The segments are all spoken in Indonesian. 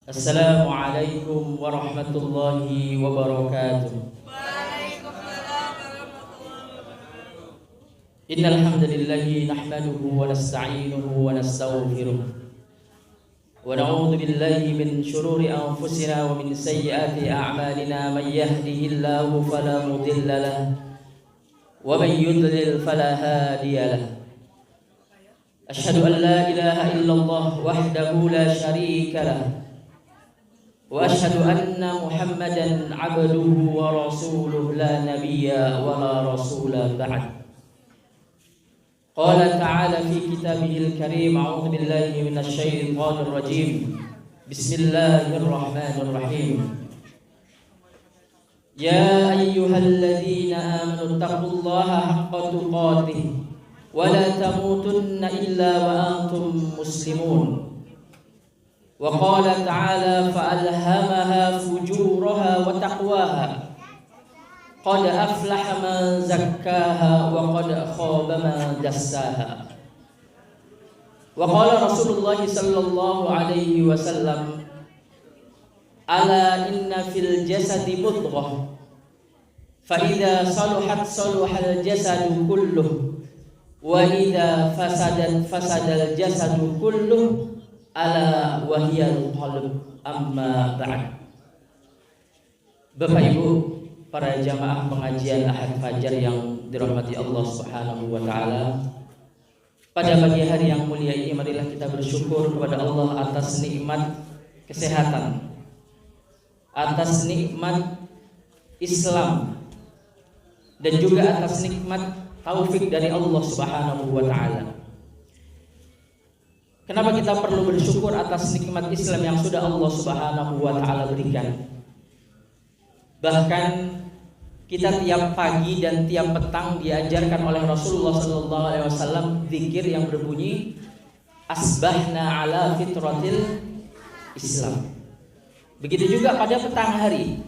Assalamualaikum warahmatullahi wabarakatuh. Innal hamdalillahi nahmaduhu wa nasta'inuhu wa nastaghfiruh wa na'udzu billahi min shururi anfusina wa min sayyiati a'malina man yahdihillahu fala mudilla lahu wa man yudlil fala hadiya lahu. Asyhadu an la ilaha illallah wahdahu la syarika lahu wa asyhadu anna Muhammadan 'abduhu wa rasuluhu la nabiyya wa la rasula ba'd. Qala ta'ala fi kitabihil karim, a'udzu billahi minasy syaithanir rajim. Bismillahirrahmanirrahim. Ya ayyuhalladzina amanu taqullaha haqqa tuqatih wa la tamutunna illa wa antum muslimun. Wa qala ta'ala fa'alhamaha fujuraha wa taqwaha qad aflaha man zakkaha wa qad khaba man dassaha. Wa qala Rasulullah sallallahu alaihi wasallam, ala inna fil jasadi mudghah fa idza saluhat saluhal jasadu kulluh wa idza fasadat fasadal jasadu kulluh ala wahiyal qalb. Amma ba'd. Bapak Ibu para jamaah pengajian Ahad Fajar yang dirahmati Allah Subhanahu wa taala, pada pagi hari yang mulia ini marilah kita bersyukur kepada Allah atas nikmat kesehatan, atas nikmat Islam, dan juga atas nikmat taufik dari Allah Subhanahu wa taala. Kenapa kita perlu bersyukur atas nikmat Islam yang sudah Allah Subhanahu wa taala berikan? Bahkan kita tiap pagi dan tiap petang diajarkan oleh Rasulullah sallallahu alaihi wasallam zikir yang berbunyi asbahna ala fitratil Islam. Begitu juga pada petang hari,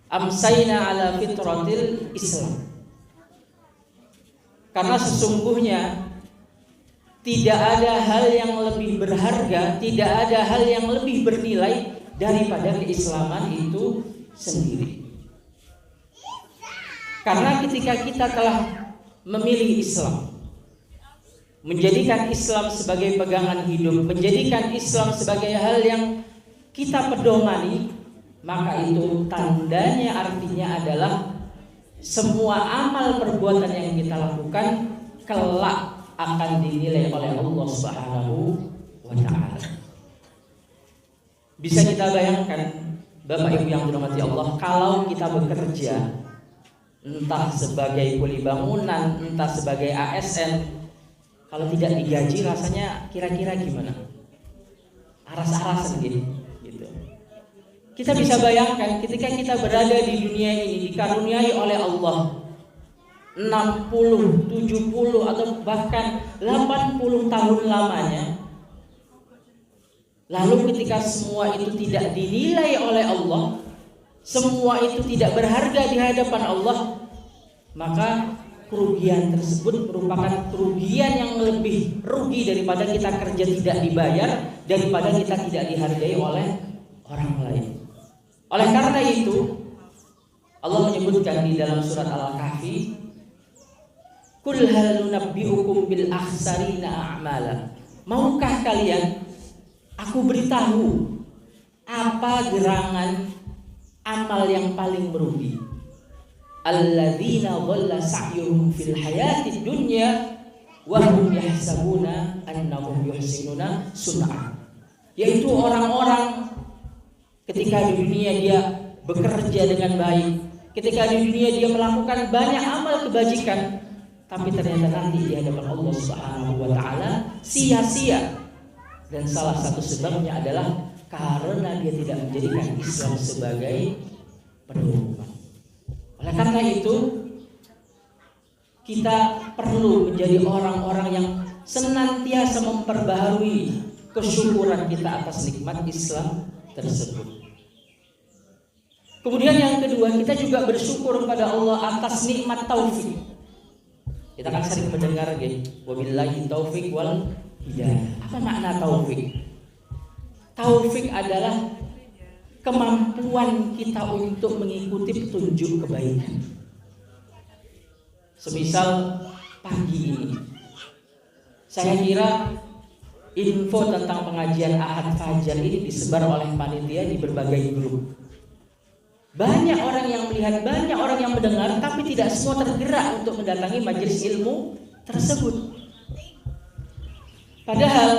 amsayna ala fitratil Islam. Karena sesungguhnya tidak ada hal yang lebih berharga, tidak ada hal yang lebih bernilai daripada keislaman itu sendiri. Karena ketika kita telah memilih Islam, menjadikan Islam sebagai pegangan hidup, menjadikan Islam sebagai hal yang kita pedomani, maka itu tandanya, artinya adalah semua amal perbuatan yang kita lakukan kelak akan dinilai oleh Allah Subhanahu wa taala. Bisa kita bayangkan Bapak Ibu yang dirahmati Allah, kalau kita bekerja entah sebagai kuli bangunan, entah sebagai ASN, kalau tidak digaji rasanya kira-kira gimana? Aras-arasan gitu. Kita bisa bayangkan ketika kita berada di dunia ini dikaruniai oleh Allah 60, 70 atau bahkan 80 tahun lamanya, lalu ketika semua itu tidak dinilai oleh Allah, semua itu tidak berharga di hadapan Allah, maka kerugian tersebut merupakan kerugian yang lebih rugi daripada kita kerja tidak dibayar, daripada kita tidak dihargai oleh orang lain. Oleh karena itu Allah menyebutkan di dalam surat Al-Kahfi, Qul hal nunabbi'ukum bil akhsarina a'mala. Maukah kalian aku beritahu apa gerangan amal yang paling merugi? Alladzina dhalla sa'yuhum fil hayatid dunya wa hum yahsabuna annahum yuhsinuna sun'a. Yaitu orang-orang ketika di dunia dia bekerja dengan baik, ketika di dunia dia melakukan banyak amal kebajikan, tapi ternyata nanti di hadapan Allah Subhanahu wa taala sia-sia. Dan salah satu sebabnya adalah karena dia tidak menjadikan Islam sebagai pedoman. Oleh karena itu kita perlu menjadi orang-orang yang senantiasa memperbaharui kesyukuran kita atas nikmat Islam tersebut. Kemudian yang kedua, kita juga bersyukur kepada Allah atas nikmat taufik. Kita kan sering mendengar wabillahi taufik wal hidayah. Apa makna taufik? Taufik adalah kemampuan kita untuk mengikuti petunjuk kebaikan. Semisal pagi ini, saya kira info tentang pengajian Ahad Fajar ini disebar oleh panitia di berbagai grup. Banyak orang yang melihat, banyak orang yang mendengar, tapi tidak semua tergerak untuk mendatangi majelis ilmu tersebut. Padahal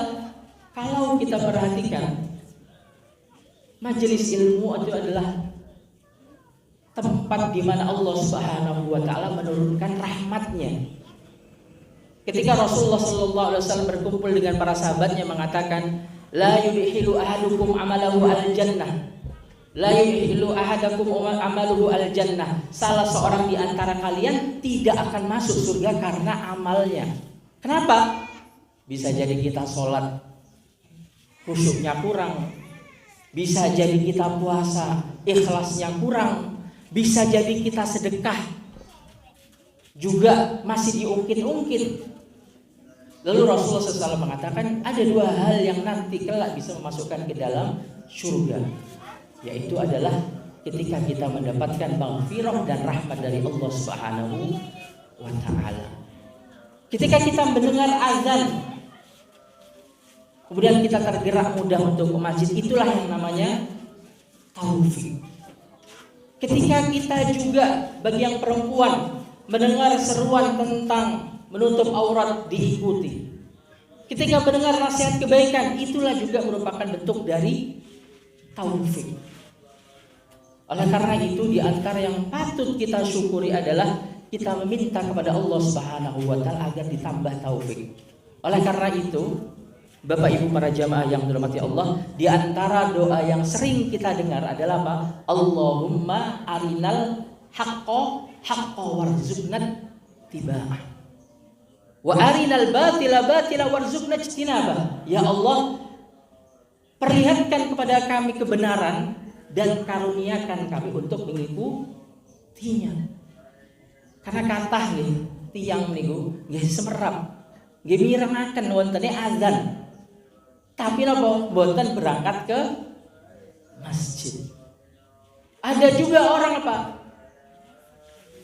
kalau kita perhatikan, majelis ilmu itu adalah tempat di mana Allah Subhanahu wa taala menurunkan rahmatnya. Ketika Rasulullah sallallahu alaihi wasallam berkumpul dengan para sahabatnya mengatakan, la yudkhilu ahadukum amalahu al-jannah. La yudkhilu ahadakum amaluhu al-jannah. Salah seorang di antara kalian tidak akan masuk surga karena amalnya. Kenapa? Bisa jadi kita sholat khusyuknya kurang, bisa jadi kita puasa ikhlasnya kurang, bisa jadi kita sedekah juga masih diungkit-ungkit. Lalu Rasulullah SAW mengatakan ada dua hal yang nanti kelak bisa memasukkan ke dalam surga, yaitu adalah ketika kita mendapatkan maghfirah dan rahmat dari Allah Subhanahu wa taala. Ketika kita mendengar azan, kemudian kita tergerak mudah untuk ke masjid, itulah yang namanya taufik. Ketika kita juga bagi yang perempuan mendengar seruan tentang menutup aurat diikuti. Ketika mendengar nasihat kebaikan, itulah juga merupakan bentuk dari taufik. Oleh karena itu, di antara yang patut kita syukuri adalah kita meminta kepada Allah Subhanahu wa taala agar ditambah taufik. Oleh karena itu, Bapak Ibu para jamaah yang dirahmati Allah, di antara doa yang sering kita dengar adalah apa? Allahumma arinal haqqo haqqo warzuqna tiba'ah. Wa arinal batila batila warzuqna ijtinabah. Ya Allah, perlihatkan kepada kami kebenaran dan karuniakan kami untuk mengikutinya. Karena kata nggih tiyang niku nggih semerap, nggih mirengaken wontene azan. Tapi napa mboten berangkat ke masjid. Ada juga orang apa?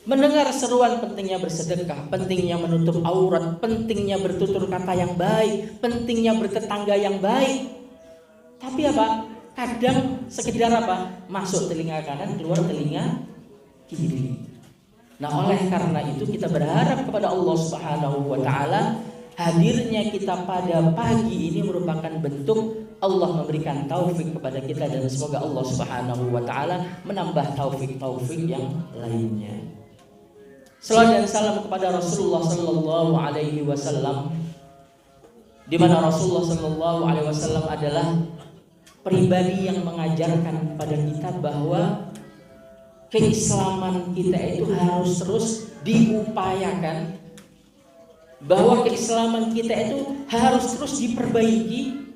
Mendengar seruan pentingnya bersedekah, pentingnya menutup aurat, pentingnya bertutur kata yang baik, pentingnya bertetangga yang baik. Tapi apa? Kadang sekedar apa? Masuk telinga kanan, keluar telinga kiri. Nah, oleh karena itu kita berharap kepada Allah Subhanahu wa taala, hadirnya kita pada pagi ini merupakan bentuk Allah memberikan taufik kepada kita, dan semoga Allah Subhanahu wa taala menambah taufik-taufik yang lainnya. Salawat dan salam kepada Rasulullah sallallahu alaihi wasallam, di mana Rasulullah sallallahu alaihi wasallam adalah pribadi yang mengajarkan kepada kita bahwa keislaman kita itu harus terus diupayakan, bahwa keislaman kita itu harus terus diperbaiki,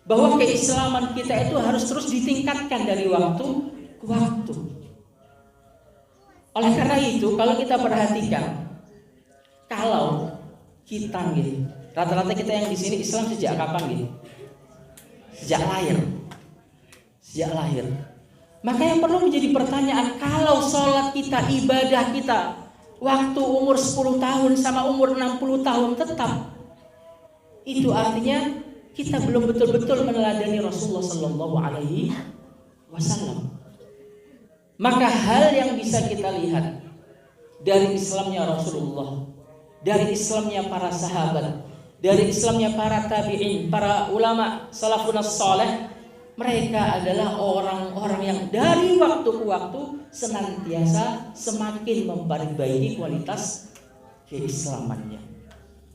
bahwa keislaman kita itu harus terus ditingkatkan dari waktu ke waktu. Oleh karena itu, kalau kita perhatikan, kalau kita gitu, rata-rata kita yang di sini Islam sejak kapan gitu? Sejak lahir. Maka yang perlu menjadi pertanyaan, kalau sholat kita, ibadah kita, waktu umur 10 tahun sama umur 60 tahun tetap, itu artinya kita belum betul-betul meneladani Rasulullah Sallallahu Alaihi Wasallam. Maka hal yang bisa kita lihat dari Islamnya Rasulullah, dari Islamnya para sahabat, dari Islamnya para tabi'in, para ulama salafun saleh, mereka adalah orang-orang yang dari waktu ke waktu senantiasa semakin memperbaiki kualitas keislamannya.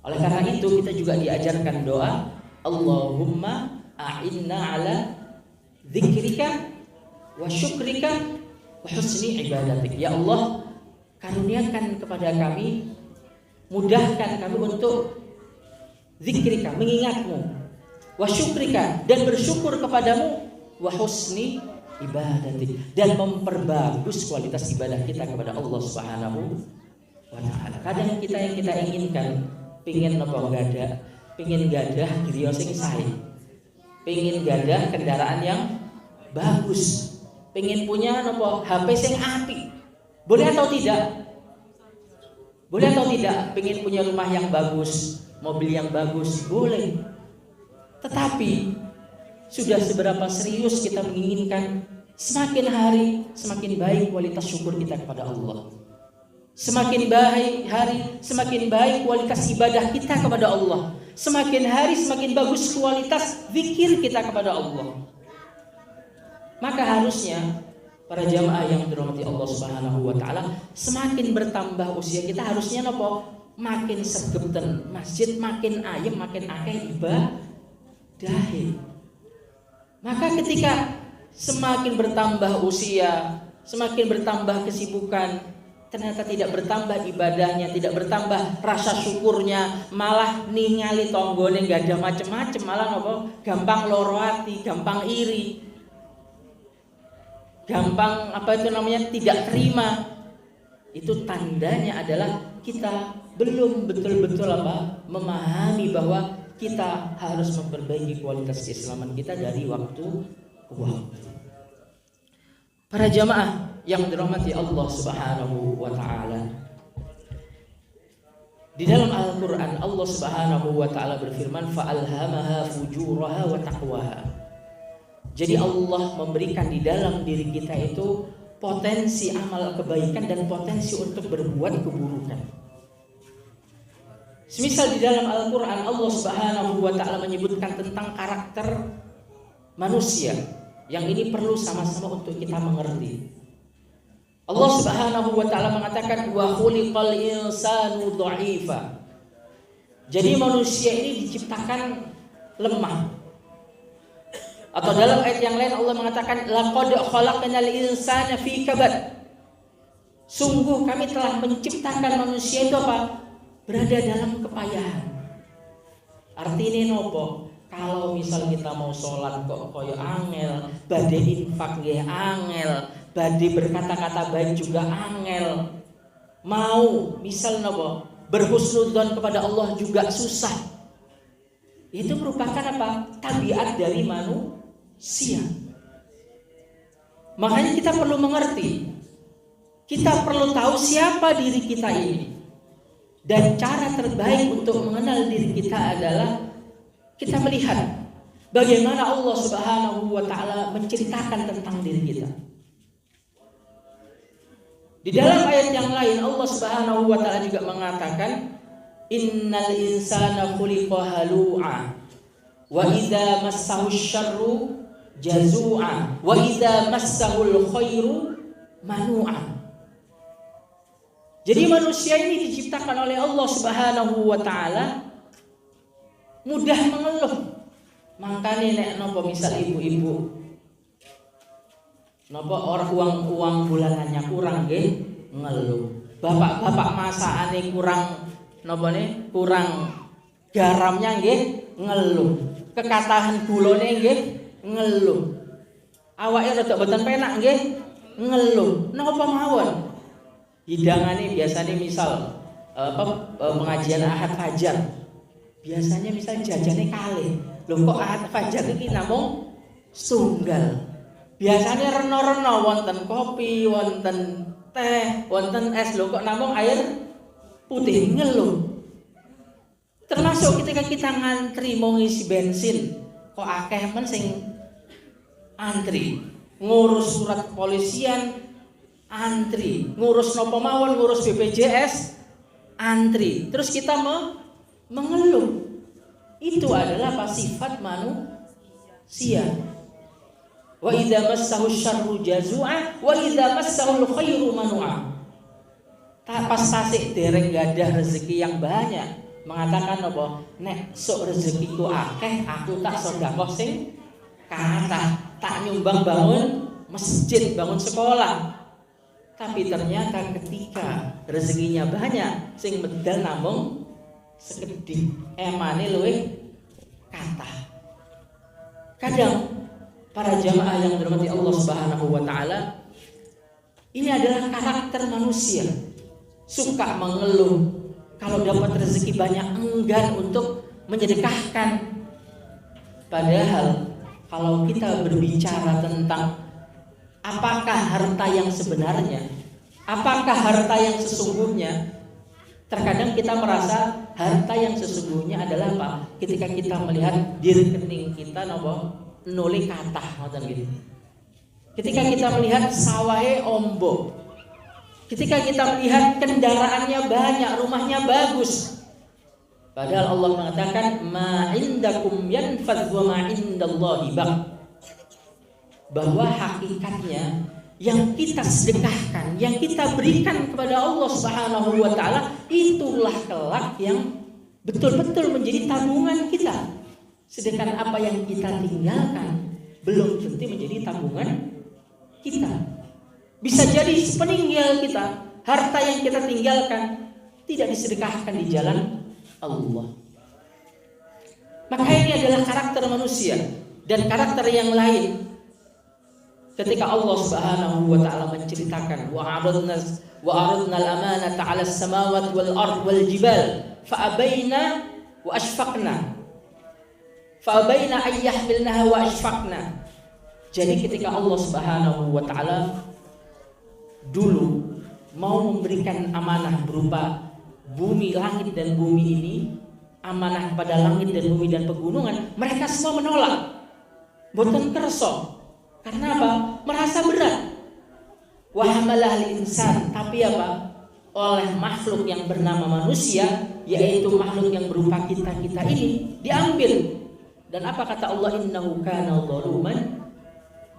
Oleh karena itu kita juga diajarkan doa, Allahumma a'inna ala dzikrika wa syukrika wa husni ibadatik. Ya Allah, karuniakan kepada kami, mudahkan kami untuk zikrika, mengingatmu, wa syukrika, dan bersyukur kepadamu, wa husni ibadatik, dan memperbagus kualitas ibadah kita kepada Allah Subhanahu wa taala. Kadang kita yang kita inginkan pengin gadah griya sing sae. pengen gadah kendaraan yang bagus, pengen punya nopo HP sing apik. Boleh atau tidak? Boleh atau tidak? Pengen punya rumah yang bagus, mobil yang bagus, boleh. Tetapi sudah seberapa serius kita menginginkan semakin hari semakin baik kualitas syukur kita kepada Allah. Semakin baik hari semakin baik kualitas ibadah kita kepada Allah. Semakin hari semakin bagus kualitas zikir kita kepada Allah. Maka harusnya para jamaah yang dirahmati Allah Subhanahu wa taala, semakin bertambah usia kita harusnya nopo? Makin segepten masjid, makin ayem, makin akeh ibadah. Maka ketika semakin bertambah usia, semakin bertambah kesibukan, ternyata tidak bertambah ibadahnya, tidak bertambah rasa syukurnya, malah ningali tonggone gak ada macem-macem, malah nopo? Gampang loro hati, gampang iri, gampang tidak terima. Itu tandanya adalah kita belum betul-betul memahami bahwa kita harus memperbaiki kualitas keislaman kita dari waktu ke waktu. Para jamaah yang dirahmati Allah Subhanahu wa taala, di dalam Al-Qur'an Allah Subhanahu wa taala berfirman, fa'alhamaha fujuraha wa taqwaha. Jadi Allah memberikan di dalam diri kita itu potensi amal kebaikan dan potensi untuk berbuat keburukan. Semisal di dalam Al-Qur'an Allah Subhanahu wa taala menyebutkan tentang karakter manusia yang ini perlu sama-sama untuk kita mengerti. Allah Subhanahu wa taala mengatakan wa khuliqal insanu dha'ifa. Jadi manusia ini diciptakan lemah. Atau dalam ayat yang lain Allah mengatakan laqad khalaqnal insana fi kabad. Sungguh kami telah menciptakan manusia itu berada dalam kepayahan. Artinya nopo? Kalau misal kita mau sholat kok koyo angel, badhe infak nggih angel, badhe berkata-kata baik juga angel. Mau misal nopo? Berhusnudzon kepada Allah juga susah. Itu merupakan tabiat dari manusia. Makanya kita perlu mengerti. Kita perlu tahu siapa diri kita ini. Dan cara terbaik untuk mengenal diri kita adalah kita melihat bagaimana Allah Subhanahu wa taala menceritakan tentang diri kita. Di dalam ayat yang lain Allah Subhanahu wa taala juga mengatakan innal insana khuliqa halu'a wa idza massahu syarru jazu'a wa idza massahul khairu manu'a. Jadi manusia ini diciptakan oleh Allah Subhanahu wa taala mudah mengeluh. Makanya nek nopo misal ibu-ibu nopo orang uang bulanannya kurang nggih ngeluh. Bapak-bapak masakane kurang nopo ne kurang garamnya nggih ngeluh. Kekatahan gulone nggih ngeluh. Awake rada boten penak nggih ngeluh. Napa mawon? Hidangane biasanya misal pengajian Ahad Fajar. Biasanya misal jajane kalih. Lho kok Ahad Fajar iki namung setunggal. Biasanya reno-reno wonten kopi, wonten teh, wonten es. Lho kok namung air putih ngeluh. Termasuk ketika kita ngantri mau ngisi bensin, kok akeh men sing antri. Ngurus surat kepolisian antri, ngurus nopo mawon, ngurus BPJS antri. Terus kita mengeluh. Itu adalah sifat manusia. Wa idza massahu syarru jazu'a wa idza massahul khairu manu'a. Pas tasik dereng gadah rezeki yang banyak, mengatakan apa? Nek sok rezekiku akeh, aku tak sedekah sing kathah, tak nyumbang bangun masjid, bangun sekolah. Tapi ternyata ketika rezekinya banyak, sing medal namung sekedhik, emane luwih kathah. Kadang para jamaah yang dirahmati Allah Subhanahu wa taala, ini adalah karakter manusia. Suka mengeluh, kalau dapat rezeki banyak enggan untuk menyedekahkan. Padahal kalau kita berbicara tentang apakah harta yang sebenarnya, apakah harta yang sesungguhnya, terkadang kita merasa harta yang sesungguhnya adalah apa? Ketika kita melihat di rekening kita nolih kathah ngoten gitu. Ketika kita melihat sawahe ombo. Ketika kita melihat kendaraannya banyak, rumahnya bagus. Padahal Allah mengatakan ma indakum yanfadz wa ma indallahi baq. Bahwa hakikatnya yang kita sedekahkan, yang kita berikan kepada Allah Subhanahu wa taala, itulah kelak yang betul-betul menjadi tabungan kita. Sedangkan apa yang kita tinggalkan belum tentu menjadi tabungan kita. Bisa jadi sepeninggal kita, harta yang kita tinggalkan tidak disedekahkan di jalan Allah. Maka ini adalah karakter manusia dan karakter yang lain. Ketika Allah Subhanahu wa taala menceritakan wa aradna al-amanata 'ala as-samawati wal ard wal jibal fa abaina wa ashfaqna ay yahmilnaha wa ashfaqna. Jadi ketika Allah Subhanahu wa taala dulu mau memberikan amanah berupa bumi, langit dan bumi ini, amanah pada langit dan bumi dan pegunungan, mereka semua menolak. Boten kerso. Karena apa? Merasa berat. Wa hamalahal insan, tapi apa? Oleh makhluk yang bernama manusia, yaitu makhluk yang berupa kita-kita ini, diambil. Dan apa kata Allah? Innahu kana zaluman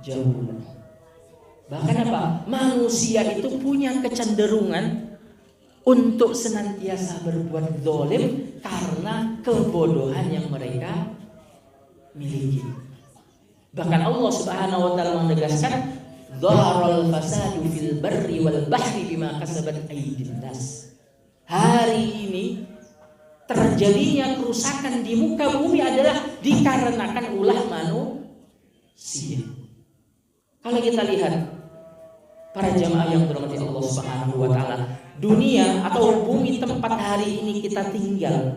jahula. Bahkan apa? Manusia itu punya kecenderungan untuk senantiasa berbuat zalim karena kebodohan yang mereka miliki. Bahkan Allah Subhanahu wa taala menegaskan dhaharal fasadu fil barri wal bahri bima kasabat aydin nas. Hari ini terjadinya kerusakan di muka bumi adalah dikarenakan ulah manusia. Kalau kita lihat para jamaah yang dirahmati Allah Subhanahu wa taala, dunia atau bumi tempat hari ini kita tinggal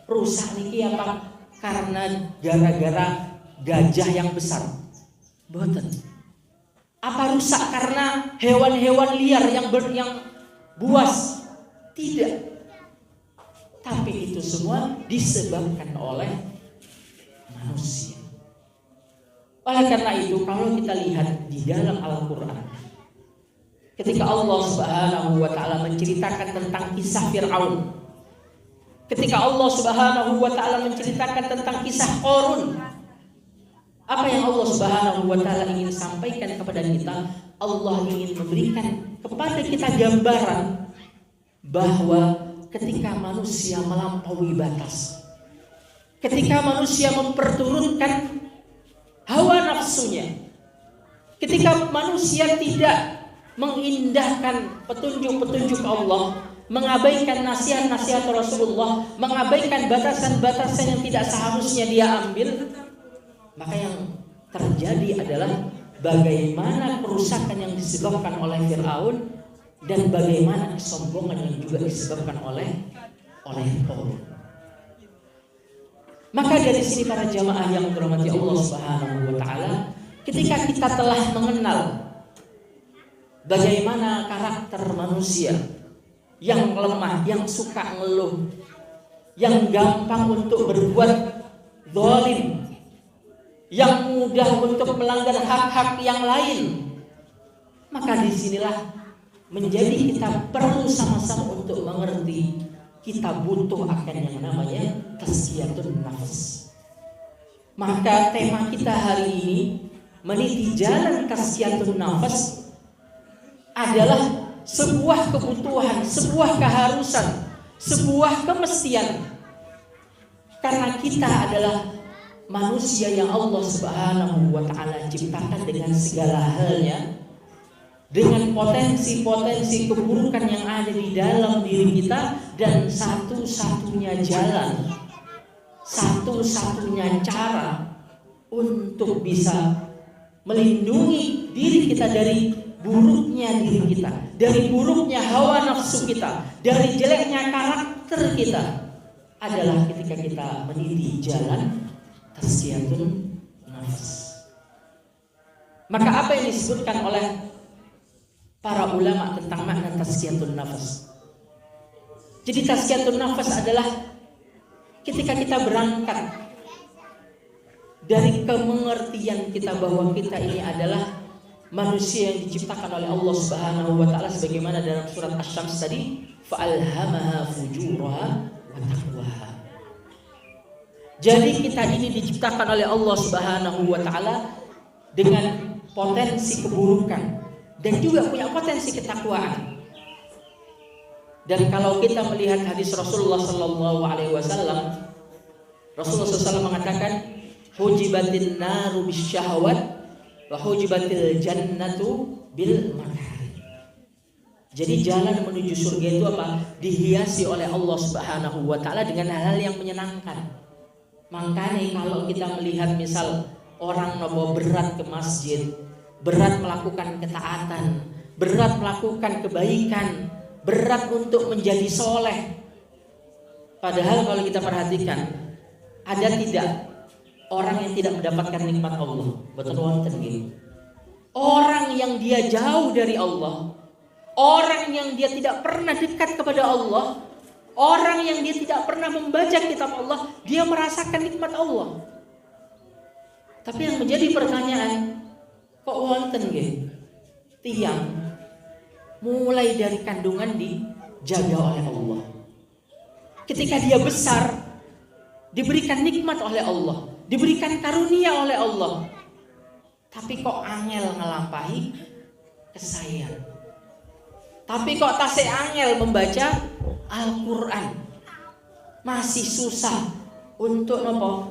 rusak niki apa? Karena gara-gara gajah yang besar. Boten. Apa rusak karena hewan-hewan liar yang buas? Tidak. Tapi itu semua disebabkan oleh manusia. Oleh karena itu kalau kita lihat di dalam Al-Qur'an, ketika Allah Subhanahu wa taala menceritakan tentang kisah Fir'aun, ketika Allah Subhanahu wa taala menceritakan tentang kisah Qarun, apa yang Allah Subhanahu wa taala ingin sampaikan kepada kita? Allah ingin memberikan kepada kita gambaran bahwa ketika manusia melampaui batas, ketika manusia memperturutkan hawa nafsunya, ketika manusia tidak mengindahkan petunjuk-petunjuk Allah, mengabaikan nasihat-nasihat Rasulullah, mengabaikan batasan-batasan yang tidak seharusnya dia ambil, maka yang terjadi adalah bagaimana kerusakan yang disebabkan oleh Fir'aun dan bagaimana kesombongan yang juga disebabkan oleh Qarun. Maka dari sini para jamaah yang dirahmati Allah Subhanahu wa taala, ketika kita telah mengenal bagaimana karakter manusia yang lemah, yang suka ngeluh, yang gampang untuk berbuat zalim, yang mudah untuk melanggar hak-hak yang lain, maka disinilah menjadi kita perlu sama-sama untuk mengerti kita butuh akan yang namanya tazkiyatun nafs. Maka tema kita hari ini meniti jalan tazkiyatun nafs adalah sebuah kebutuhan, sebuah keharusan, sebuah kemestian. Karena kita adalah manusia yang Allah Subhanahu wa taala ciptakan dengan segala halnya, dengan potensi-potensi keburukan yang ada di dalam diri kita, dan satu-satunya jalan, satu-satunya cara untuk bisa melindungi diri kita dari buruknya diri kita, dari buruknya hawa nafsu kita, dari jeleknya karakter kita adalah ketika kita meniti jalan tazkiyatun nafs. Maka apa yang disebutkan oleh para ulama tentang makna tazkiyatun nafs? Jadi tazkiyatun nafs adalah ketika kita berangkat dari kemengertian kita bahwa kita ini adalah manusia yang diciptakan oleh Allah Subhanahu wa taala, sebagaimana dalam surat Asy-Syams tadi, fa'alhamaha fujuraha wa taqwaha. Jadi kita ini diciptakan oleh Allah Subhanahu wa taala dengan potensi keburukan dan juga punya potensi ketakwaan. Dan kalau kita melihat hadis Rasulullah sallallahu alaihi wasallam, Rasulullah SAW mengatakan, hujibatin naru bisyahawat wa hujibatil jannatu bil makari. Jadi jalan menuju surga itu apa? Dihiasi oleh Allah Subhanahu wa taala dengan hal-hal yang menyenangkan. Makanya kalau kita melihat misal orang nopo berat ke masjid, berat melakukan ketaatan, berat melakukan kebaikan, berat untuk menjadi soleh. Padahal kalau kita perhatikan, ada tidak orang yang tidak mendapatkan nikmat Allah? Betul wonten nggih. Orang yang dia jauh dari Allah, orang yang dia tidak pernah dekat kepada Allah, orang yang dia tidak pernah membaca kitab Allah, dia merasakan nikmat Allah. Tapi yang menjadi pertanyaan, kok wonten nggih tiang mulai dari kandungan dijaga oleh Allah. Ketika dia besar, diberikan nikmat oleh Allah, diberikan karunia oleh Allah, tapi kok angel ngelampahi kesayangan. Tapi kok tasik angel membaca Al-Quran, masih susah untuk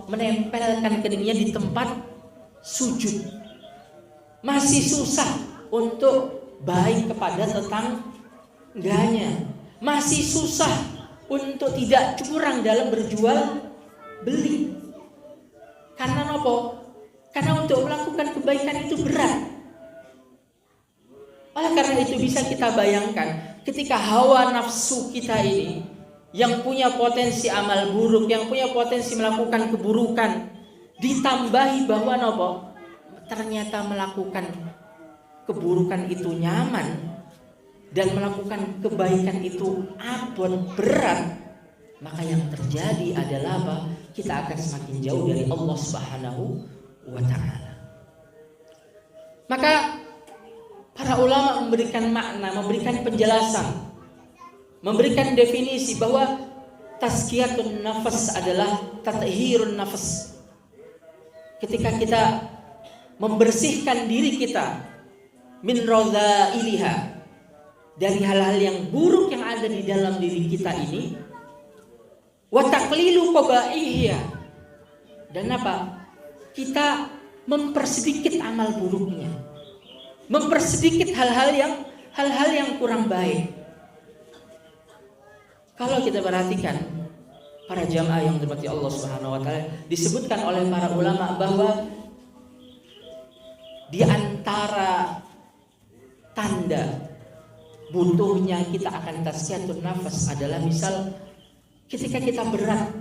menempelkan keningnya di tempat sujud, masih susah untuk baik kepada tetangganya, masih susah untuk tidak curang dalam berjual beli. Karena apa? Karena untuk melakukan kebaikan itu berat. Oleh karena itu bisa kita bayangkan ketika hawa nafsu kita ini yang punya potensi amal buruk, yang punya potensi melakukan keburukan, ditambahi bahwa apa? Ternyata melakukan keburukan itu nyaman dan melakukan kebaikan itu abot berat, maka yang terjadi adalah apa? Kita akan semakin jauh dari Allah Subhanahu wa taala. Maka para ulama memberikan makna, memberikan penjelasan, memberikan definisi bahwa tazkiyatun nafas adalah tathhirun nafas. Ketika kita membersihkan diri kita min radha'iliha, dari hal-hal yang buruk yang ada di dalam diri kita ini, wa taqlilu qaba'ihha, dan apa? Kita mempersedikit amal buruknya, mempersedikit hal-hal yang kurang baik. Kalau kita perhatikan para jamaah yang dirahmati Allah Subhanahu wa taala, disebutkan oleh para ulama bahwa di antara tanda butuhnya kita akan tazkiyatun nafas adalah misal ketika kita berat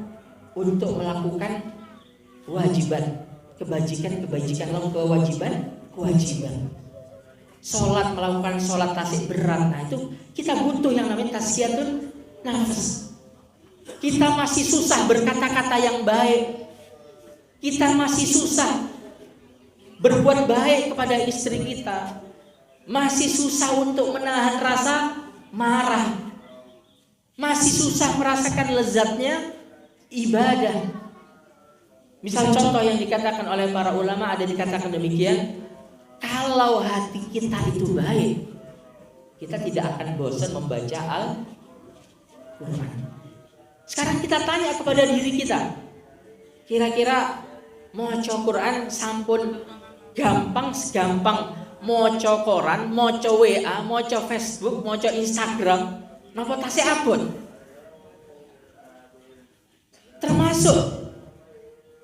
untuk melakukan kewajiban, kebajikan, kewajiban. Sholat, melakukan sholat tasik berat, nah itu kita butuh yang namanya tazkiyatun nafas. Kita masih susah berkata-kata yang baik, kita masih susah berbuat baik kepada istri kita, masih susah untuk menahan rasa marah, masih susah merasakan lezatnya ibadah. Misal contoh yang dikatakan oleh para ulama, ada dikatakan demikian, kalau hati kita itu baik, kita tidak akan bosan membaca Al-Quran. Sekarang kita tanya kepada diri kita, kira-kira maca Quran sampun gampang segampang maca koran, maca WA, maca Facebook, maca Instagram, napa tasih abot? Termasuk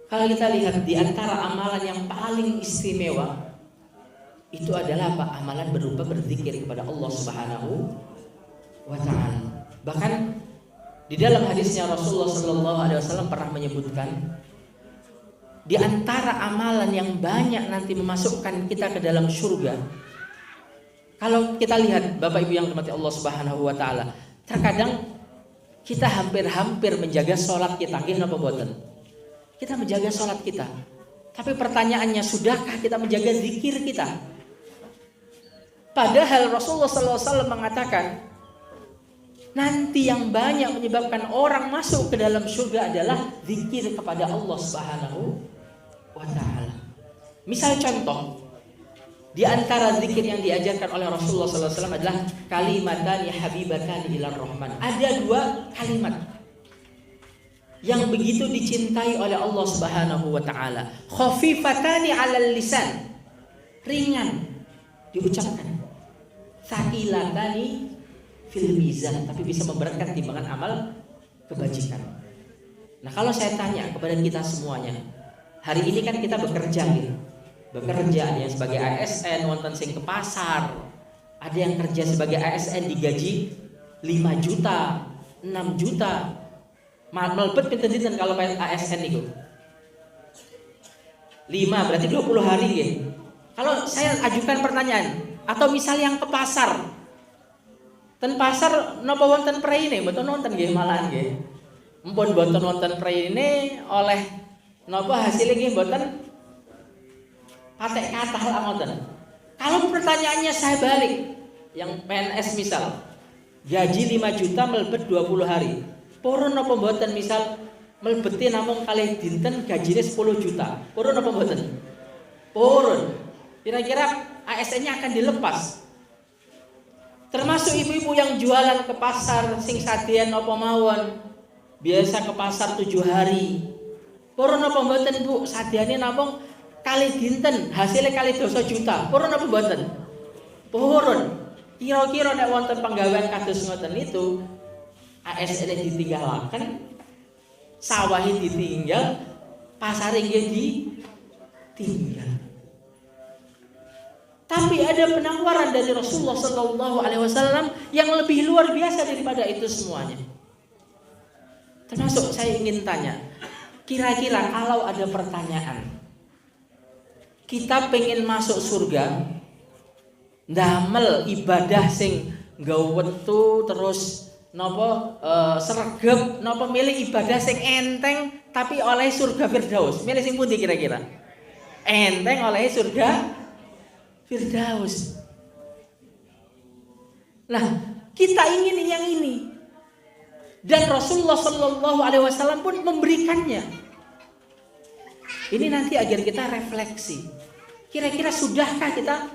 kalau kita lihat di antara amalan yang paling istimewa itu adalah apa? Amalan berupa berzikir kepada Allah Subhanahu wa taala. Bahkan di dalam hadisnya Rasulullah sallallahu alaihi wasallam pernah menyebutkan di antara amalan yang banyak nanti memasukkan kita ke dalam surga. Kalau kita lihat Bapak Ibu yang dirahmati Allah Subhanahu wa taala, terkadang kita hampir-hampir menjaga sholat kita, nggih napa mboten? Kita menjaga sholat kita. Tapi pertanyaannya, sudahkah kita menjaga zikir kita? Padahal Rasulullah SAW mengatakan, nanti yang banyak menyebabkan orang masuk ke dalam surga adalah zikir kepada Allah Subhanahu wa taala. Misal contoh, di antara zikir yang diajarkan oleh Rasulullah SAW adalah kalimatani habibatani ilar rahman. Ada 2 kalimat yang begitu dicintai oleh Allah Subhanahu wa taala. Khafifatani 'alal lisan. Ringan diucapkan. Tsaqilatani fil mizan, tapi bisa memberatkan timbangan amal kebajikan. Nah, kalau saya tanya kepada kita semuanya, hari ini kan kita bekerja gitu. Bekerja, ada yang sebagai ASN wonten sing ke pasar, ada yang kerja sebagai ASN digaji 5 juta, 6 juta. Melebet pinten-pinten kalau kayak ASN itu 5 berarti 20 hari ya. Kalau saya ajukan pertanyaan, atau misal yang ke pasar, ten pasar napa wonten praine, mboten wonten nggih malahan nggih. Mumpun mboten wonten praine oleh napa hasilnya nggih mboten patek kathah lah ngoten. Kalau pertanyaannya saya balik, yang PNS misal gaji 5 juta melebet 20 hari. Purun apa mboten misal melebeti namung kalih dinten gajine 10 juta. Purun apa mboten? Purun. Kira-kira ASN-nya akan dilepas. Termasuk ibu-ibu yang jualan ke pasar sing sadean apa mawon. Biasa ke pasar 7 hari. Purun apa mboten Bu? Sadeane namung kali dinten, hasilnya kali 2 juta. Purun apa mboten? Purun. Kira-kira nek wonten penggawean kados ngoten itu, ASN ditinggalaken, sawahe ditinggal, pasare nggih ditinggal. Tapi ada penawaran dari Rasulullah Sallallahu Alaihi Wasallam yang lebih luar biasa daripada itu semuanya. Termasuk saya ingin tanya, kira-kira kalau ada pertanyaan, kita pengen masuk surga, ndamel ibadah sing nggawa wetu terus napa sregep, napa milih ibadah sing enteng tapi oleh surga Firdaus. Milih sing pundi kira-kira? Enteng oleh surga Firdaus. Nah, kita ingin yang ini. Dan Rasulullah Sallallahu Alaihi Wasallam pun memberikannya. Ini nanti agar kita refleksi. Kira-kira sudahkah kita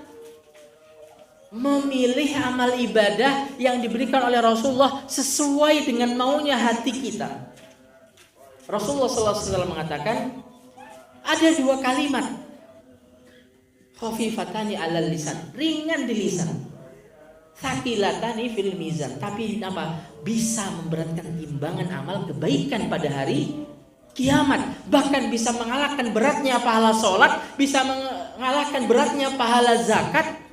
memilih amal ibadah yang diberikan oleh Rasulullah sesuai dengan maunya hati kita? Rasulullah SAW mengatakan ada 2 kalimat, khafifatani 'alal lisan, ringan di lisan, tsaqilatani fil mizan, tapi apa? Bisa memberatkan timbangan amal kebaikan pada hari kiamat, bahkan bisa mengalahkan beratnya pahala sholat, bisa mengalahkan beratnya pahala zakat.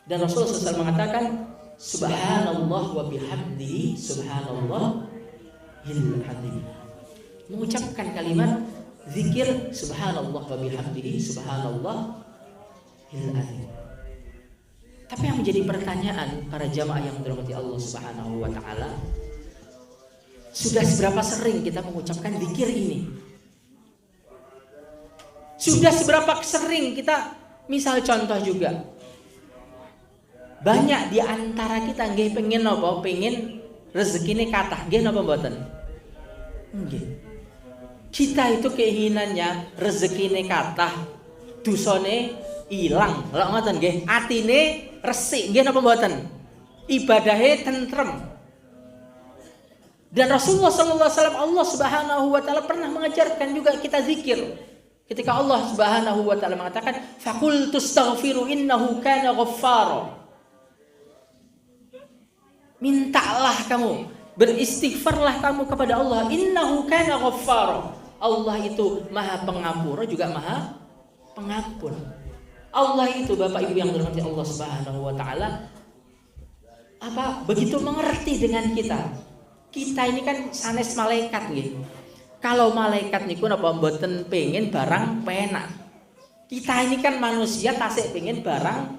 Dan Rasulullah SAW mengatakan, subhanallah wa bihamdihi subhanallahil azim. Mengucapkan kalimat zikir subhanallah wa bihamdihi subhanallahil azim. Tapi yang menjadi pertanyaan para jamaah yang dirahmati Allah Subhanahu wa taala, sudah seberapa sering kita mengucapkan zikir ini? Sudah seberapa sering kita, misal contoh juga, banyak di antara kita nggih pengen napa? Pengen rezekine kathah, nggih napa mboten? Nggih. Kita itu keinginannya rezekine kathah, dosane ilang. Lha ngoten nggih, atine resik, nggih napa mboten? Ibadahe tentrem. Dan Rasulullah sallallahu alaihi wasallam, Allah Subhanahu wa taala pernah mengajarkan juga kita zikir. Ketika Allah Subhanahu wa taala mengatakan, "Faqul tastaghfiru innahu kana ghaffara." Mintalah kamu, beristighfarlah kamu kepada Allah, innahu kana ghaffara. Allah itu Maha Pengampun juga Maha Pengampun. Allah itu Bapak Ibu yang dirahmati Allah Subhanahu wa taala, begitu mengerti dengan kita. Kita ini kan sanes malaikat nggih. Kalau malaikat niku napa mboten pengen barang penak. Kita ini kan manusia tasik pengen barang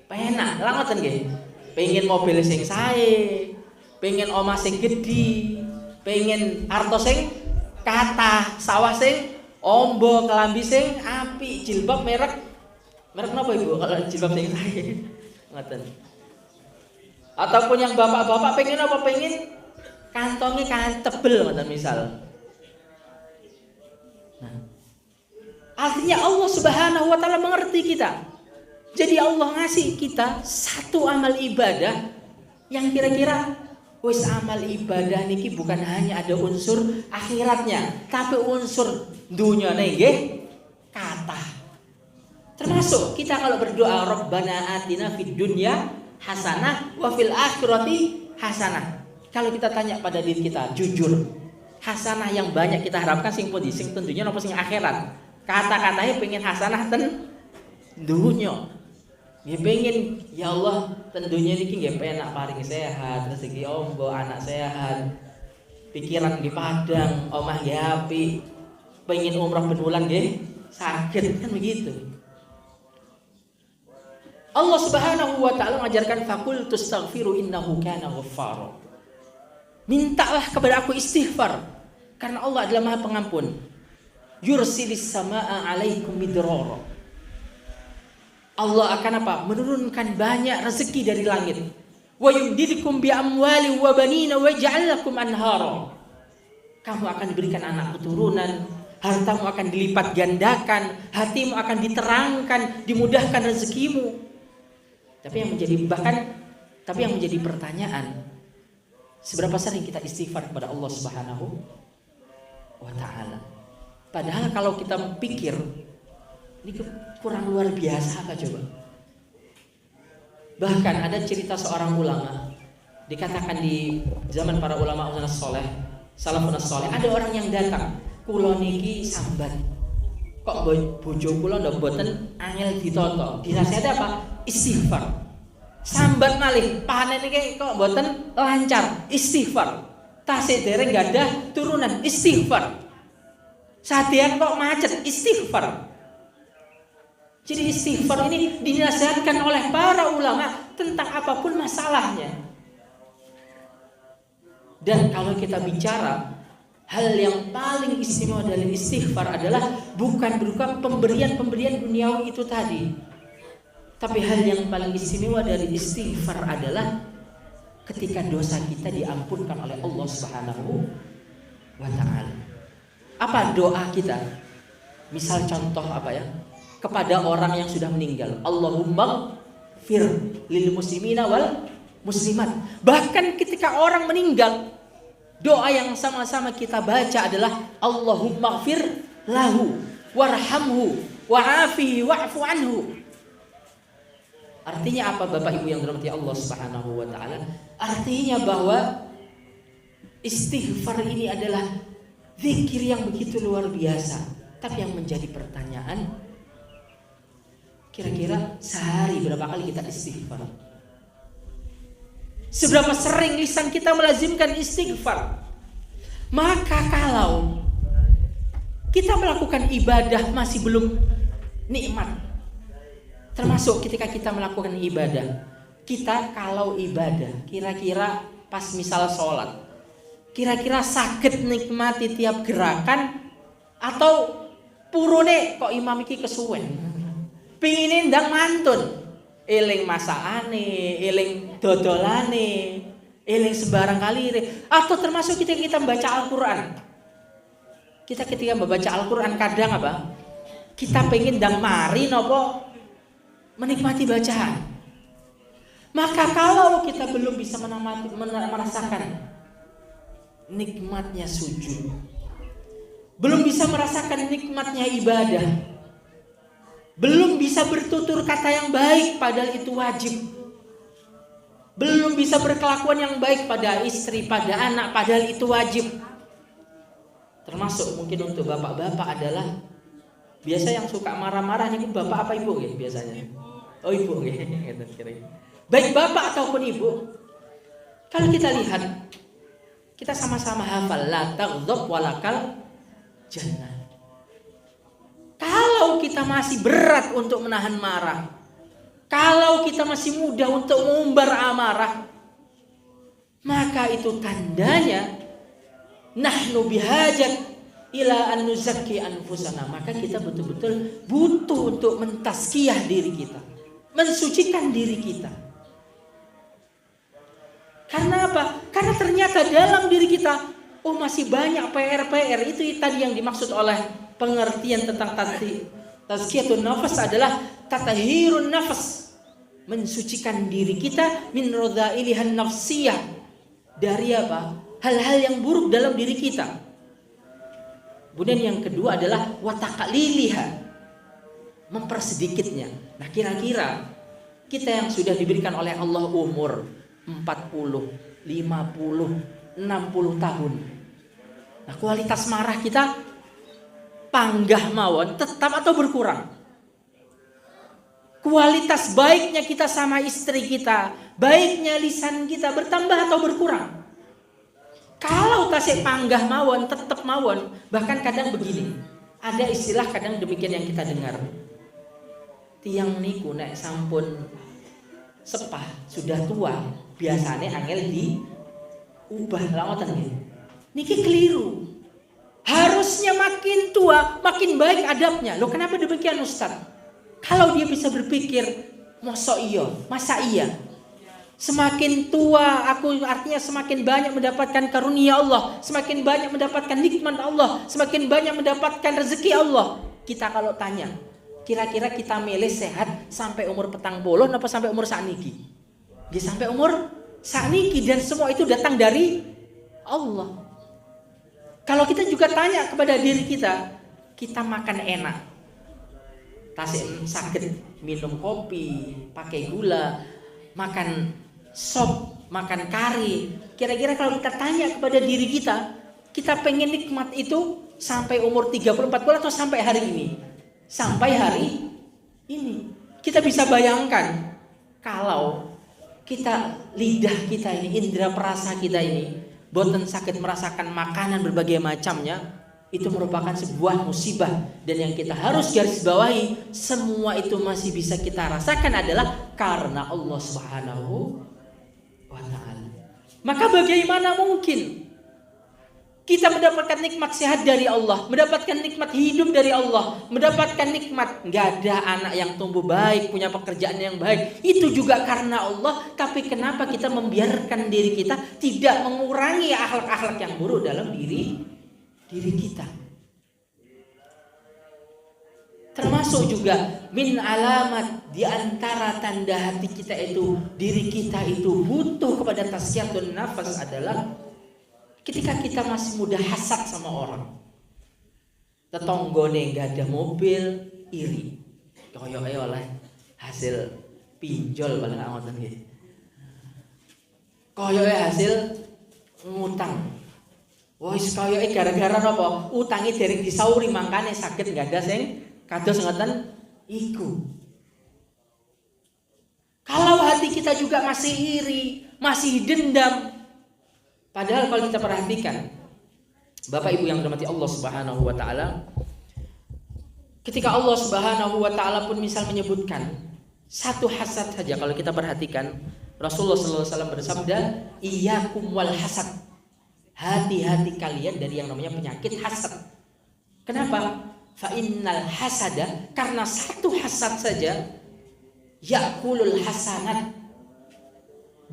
penak. Lah ngoten nggih. Pengen mobil sing sae, pengen omah sing gedhi, pengen harta sing kathah, sawah sing ombo, kelambi sing apik, jilbab merek napa Ibu kalau jilbab sing sae? Ngoten. Ataupun yang bapak-bapak pengen apa? Pengen kantongnya kan tebel ngoten misal. Nah, artinya Allah Subhanahu wa taala mengerti kita. Jadi Allah ngasih kita satu amal ibadah yang kira-kira wis amal ibadah niki bukan hanya ada unsur akhiratnya, tapi unsur dunyane nggih kathah. Termasuk kita kalau berdoa Rabbana atina fid dunya hasanah wa fil akhirati hasanah. Kalau kita tanya pada diri kita jujur, hasanah yang banyak kita harapkan sing pundi? Sing tentunya napa sing akhirat. Kata-katanya pengen hasanah ten dunya. Nggih pengen ya Allah tentunya niki nggih penak paring sehat, rezeki ombo, anak sehat, pikiran nggih padang, omah nggih apik, pengen umrah benulan nggih saged kan begitu. Allah Subhanahu wa taala mengajarkan faqul tastaghfiru innahu kana ghaffara. Mintalah kepada aku istighfar karena Allah adalah Maha Pengampun. Yursilis samaa 'alaikum midrara. Allah akan apa? Menurunkan banyak rezeki dari langit. Wa yumdidukum bi amwali wa banina wa yaj'al lakum anhara. Kamu akan diberikan anak keturunan, hartamu akan dilipat gandakan, hatimu akan diterangkan, dimudahkan rezekimu. Tapi yang menjadi pertanyaan, seberapa sering kita istighfar kepada Allah Subhanahu wa taala? Padahal kalau kita pikir ini kurang luar biasa apa coba? Bahkan ada cerita seorang ulama, dikatakan di zaman para ulama salafun saleh, ada orang yang datang, kula niki sambat. Kok bojo kula ndak boten angel ditoto. Dinasihati apa? Istighfar. Sambat malih, panen iki kok boten lancar, istighfar. Tasih dereng gadah turunan, istighfar. Sadian kok macet, istighfar. Jadi istighfar ini dinasihatkan oleh para ulama tentang apapun masalahnya. Dan kalau kita bicara hal yang paling istimewa dari istighfar adalah bukan berupa pemberian duniawi itu tadi. Tapi hal yang paling istimewa dari istighfar adalah ketika dosa kita diampunkan oleh Allah Subhanahu wa taala. Apa doa kita? Misal contoh apa ya? Kepada orang yang sudah meninggal, Allahumma fir lil muslimina wal muslimat. Bahkan ketika orang meninggal, doa yang sama-sama kita baca adalah Allahumma fir lahu warhamhu wa'afihi wa'fu anhu. Artinya apa Bapak Ibu yang dirahmati Allah Subhanahu wa taala? Artinya bahwa istighfar ini adalah zikir yang begitu luar biasa. Tapi yang menjadi pertanyaan, kira-kira sehari berapa kali kita istighfar? Seberapa sering lisan kita melazimkan istighfar? Maka kalau kita melakukan ibadah masih belum nikmat, termasuk ketika kita melakukan ibadah, kita kalau ibadah kira-kira pas misal sholat, kira-kira sakit nikmati tiap gerakan atau purune kok imam iki kesuwen? Pingine ndang mantun, eling masakane, eling dodolane, eling sembarang kalire, atau termasuk kita membaca Al-Qur'an. Kita ketika membaca Al-Qur'an kadang apa? Kita pengen ndang mari napa menikmati bacaan. Maka kalau kita belum bisa merasakan nikmatnya sujud, belum bisa merasakan nikmatnya ibadah, belum bisa bertutur kata yang baik padahal itu wajib, belum bisa berkelakuan yang baik pada istri, pada anak padahal itu wajib. Termasuk mungkin untuk bapak-bapak adalah biasa yang suka marah-marah ini bapak apa ibu ya biasanya? Oh ibu ya, baik bapak ataupun ibu. Kalau kita lihat, kita sama-sama hafal la taghdab walakal jannah. Kalau kita masih berat untuk menahan marah, kalau kita masih mudah untuk mengumbar amarah, maka itu tandanya nahnu bihajat ila an nuzakki anfusana. Maka kita betul-betul butuh untuk mentazkiyah diri kita, mensucikan diri kita. Karena apa? Karena ternyata dalam diri kita masih banyak PR-PR. Itu tadi yang dimaksud oleh pengertian tentang tazkiyatun nafas adalah tatahirun nafas, mensucikan diri kita min radhailihan nafsiyah, dari apa? Hal-hal yang buruk dalam diri kita. Kemudian yang kedua adalah wataqliliha, mempersedikitnya. Nah, kira-kira kita yang sudah diberikan oleh Allah umur 40, 50, 60 tahun. Nah, kualitas marah kita panggah mawon tetap atau berkurang? Kualitas baiknya kita sama istri kita, baiknya lisan kita bertambah atau berkurang? Kalau tasik panggah mawon, tetap mawon. Bahkan kadang begini, ada istilah kadang demikian yang kita dengar. Tiang niku nek sampun sepah, sudah tua, biasanya angel diubah lawan niki keliru. Harusnya makin tua, makin baik adabnya. Loh, kenapa demikian Ustaz? Kalau dia bisa berpikir, masa iya? Semakin tua aku, artinya semakin banyak mendapatkan karunia Allah, semakin banyak mendapatkan nikmat Allah, semakin banyak mendapatkan rezeki Allah. Kita kalau tanya, kira-kira kita milih sehat sampai umur 40 apa sampai umur sakniki? Dia sampai umur sakniki, dan semua itu datang dari Allah. Kalau kita juga tanya kepada diri kita makan enak, tasik sakit minum kopi, pakai gula, makan sop, makan kari. Kira-kira kalau kita tanya kepada diri kita pengen nikmat itu sampai umur 34 bulan atau sampai hari ini? Sampai hari ini. Kita bisa bayangkan kalau kita, lidah kita ini, indera perasa kita ini boten sakit merasakan makanan berbagai macamnya, itu merupakan sebuah musibah. Dan yang kita harus garis bawahi, semua itu masih bisa kita rasakan adalah karena Allah Subhanahu wa ta'ala. Maka bagaimana mungkin kita mendapatkan nikmat sehat dari Allah, mendapatkan nikmat hidup dari Allah, mendapatkan nikmat nggak ada anak yang tumbuh baik, punya pekerjaan yang baik, itu juga karena Allah. Tapi kenapa kita membiarkan diri kita tidak mengurangi akhlak-akhlak yang buruk dalam diri kita? Termasuk juga min alamat, di antara tanda hati kita itu, diri kita itu butuh kepada tazkiyatun nafas adalah ketika kita masih mudah hasad sama orang. Tetonggone nggak ada mobil, iri. Koyoke oleh hasil pinjol paling ngoten nggih. Koyoke hasil ngutang. Wis koyoke gara-gara napa? Utange dereng disauri mangkane saged nggak ada sing kados ngoten iku. Kalau hati kita juga masih iri, masih dendam, padahal kalau kita perhatikan, Bapak Ibu yang dirahmati Allah Subhanahu wa taala, ketika Allah Subhanahu wa taala pun misal menyebutkan satu hasad saja, kalau kita perhatikan, Rasulullah sallallahu alaihi wasallam bersabda, "Iyyakum wal hasad." Hati-hati kalian dari yang namanya penyakit hasad. Kenapa? Fa innal hasada, karena satu hasad saja yakulul hasanat,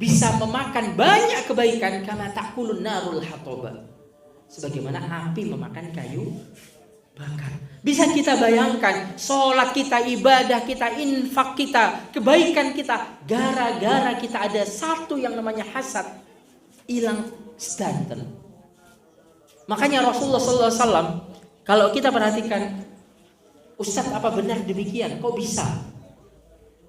bisa memakan banyak kebaikan, kama takulun narul hatoba, sebagaimana api memakan kayu bakar. Bisa kita bayangkan, sholat kita, ibadah kita, infak kita, kebaikan kita, gara-gara kita ada satu yang namanya hasad, hilang sedanten. Makanya Rasulullah SAW, kalau kita perhatikan, Ustadz apa benar demikian? Kok bisa?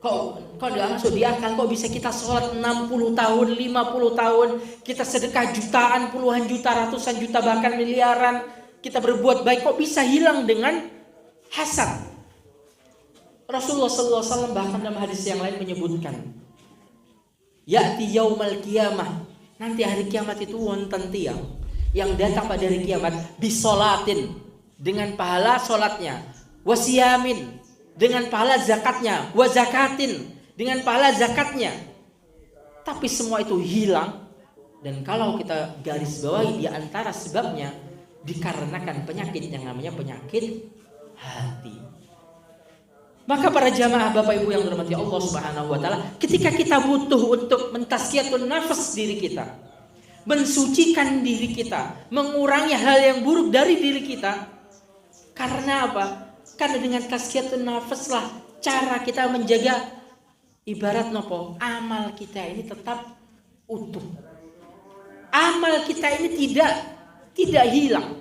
Kok nggak masuk di akal? Kok bisa kita sholat 60 tahun, 50 tahun, kita sedekah jutaan, puluhan juta, ratusan juta, bahkan miliaran, kita berbuat baik, kok bisa hilang dengan hasad? Rasulullah SAW bahkan dalam hadis yang lain menyebutkan, ya'ti yaumal qiyamah, nanti hari kiamat itu wonten tiang yang datang pada hari kiamat bisolatin, dengan pahala sholatnya, wasiyamin dengan pahala zakatnya, wazakatin dengan pahala zakatnya. Tapi semua itu hilang. Dan kalau kita garis bawahi di antara sebabnya dikarenakan penyakit yang namanya penyakit hati. Maka para jamaah Bapak Ibu yang dirahmati Allah Subhanahu wa taala, ketika kita butuh untuk mentazkiyatun nafas diri kita, mensucikan diri kita, mengurangi hal yang buruk dari diri kita. Karena apa? Karena dengan tazkiyatun nafas lah cara kita menjaga ibarat nopo, amal kita ini tetap utuh. Amal kita ini tidak hilang.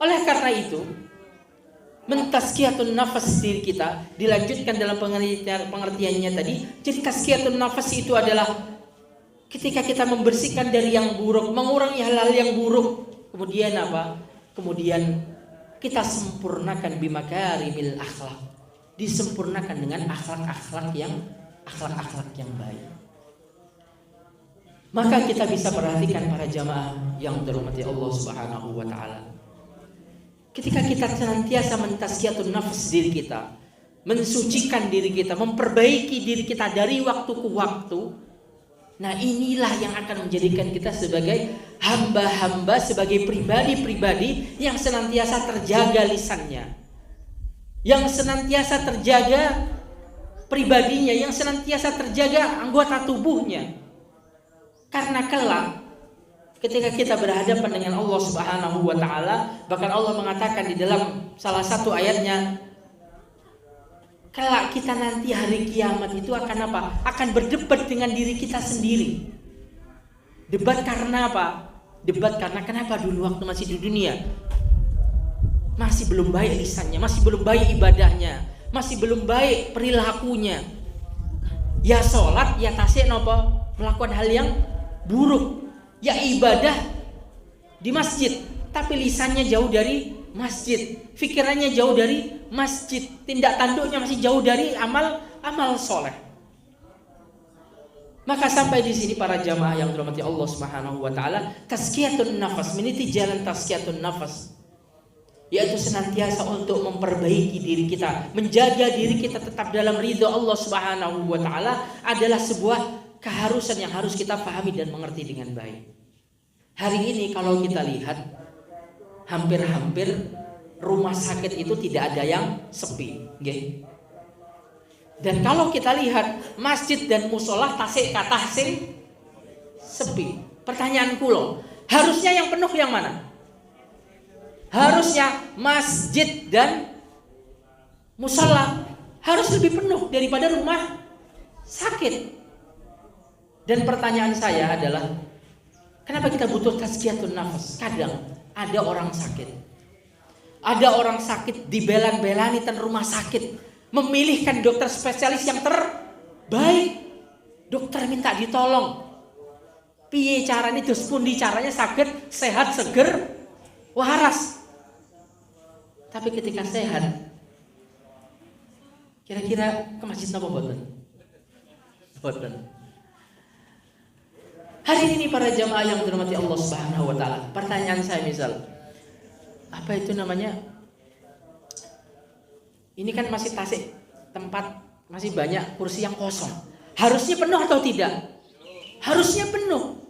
Oleh karena itu, mentazkiyatun nafas diri kita dilanjutkan dalam pengertiannya tadi. Jadi tazkiyatun nafas itu adalah ketika kita membersihkan dari yang buruk, mengurangi hal-hal yang buruk. Kemudian apa? Kemudian kita sempurnakan bimakarimil akhlak. Disempurnakan dengan akhlak-akhlak yang baik. Maka kita bisa perhatikan para jamaah yang dirahmati Allah Subhanahu wa taala. Ketika kita senantiasa mentazkiyatun nafs diri kita, mensucikan diri kita, memperbaiki diri kita dari waktu ke waktu, nah inilah yang akan menjadikan kita sebagai hamba-hamba, sebagai pribadi-pribadi yang senantiasa terjaga lisannya, yang senantiasa terjaga pribadinya, yang senantiasa terjaga anggota tubuhnya. Karena kelak ketika kita berhadapan dengan Allah Subhanahu wa taala, bahkan Allah mengatakan di dalam salah satu ayatnya, kelak kita nanti hari kiamat itu akan apa? Akan berdebat dengan diri kita sendiri. Debat karena apa? Debat karena kenapa dulu waktu masih di dunia masih belum baik lisannya, masih belum baik ibadahnya, masih belum baik perilakunya. Ya sholat, ya tasik nopo, melakukan hal yang buruk. Ya ibadah di masjid, tapi lisannya jauh dari masjid, pikirannya jauh dari masjid, tindak tanduknya masih jauh dari amal soleh. Maka sampai di sini para jamaah yang dirahmati Allah Subhanahu wa taala, tazkiyatun nafas, meniti jalan tazkiyatun nafas, yaitu senantiasa untuk memperbaiki diri kita, menjaga diri kita tetap dalam ridho Allah Subhanahu wa taala adalah sebuah keharusan yang harus kita pahami dan mengerti dengan baik. Hari ini kalau kita lihat, hampir-hampir rumah sakit itu tidak ada yang sepi, okay? Dan kalau kita lihat masjid dan musola tasik katah sing sepi. Pertanyaan kulo, harusnya yang penuh yang mana? Harusnya masjid dan musola harus lebih penuh daripada rumah sakit. Dan pertanyaan saya adalah, kenapa kita butuh tazkiyatun nafas? Kadang ada orang sakit. Ada orang sakit dibelan-belani dan rumah sakit memilihkan dokter spesialis yang terbaik. Dokter minta ditolong. Piye caranya, dus pundi caranya sakit, sehat, seger, waras. Tapi ketika sehat, kira-kira ke masjid napa boten? Boten. Hari ini para jamaah yang dirahmati Allah Subhanahu wa taala, pertanyaan saya misal, apa itu namanya? Ini kan masih tasik tempat, masih banyak kursi yang kosong. Harusnya penuh atau tidak? Harusnya penuh.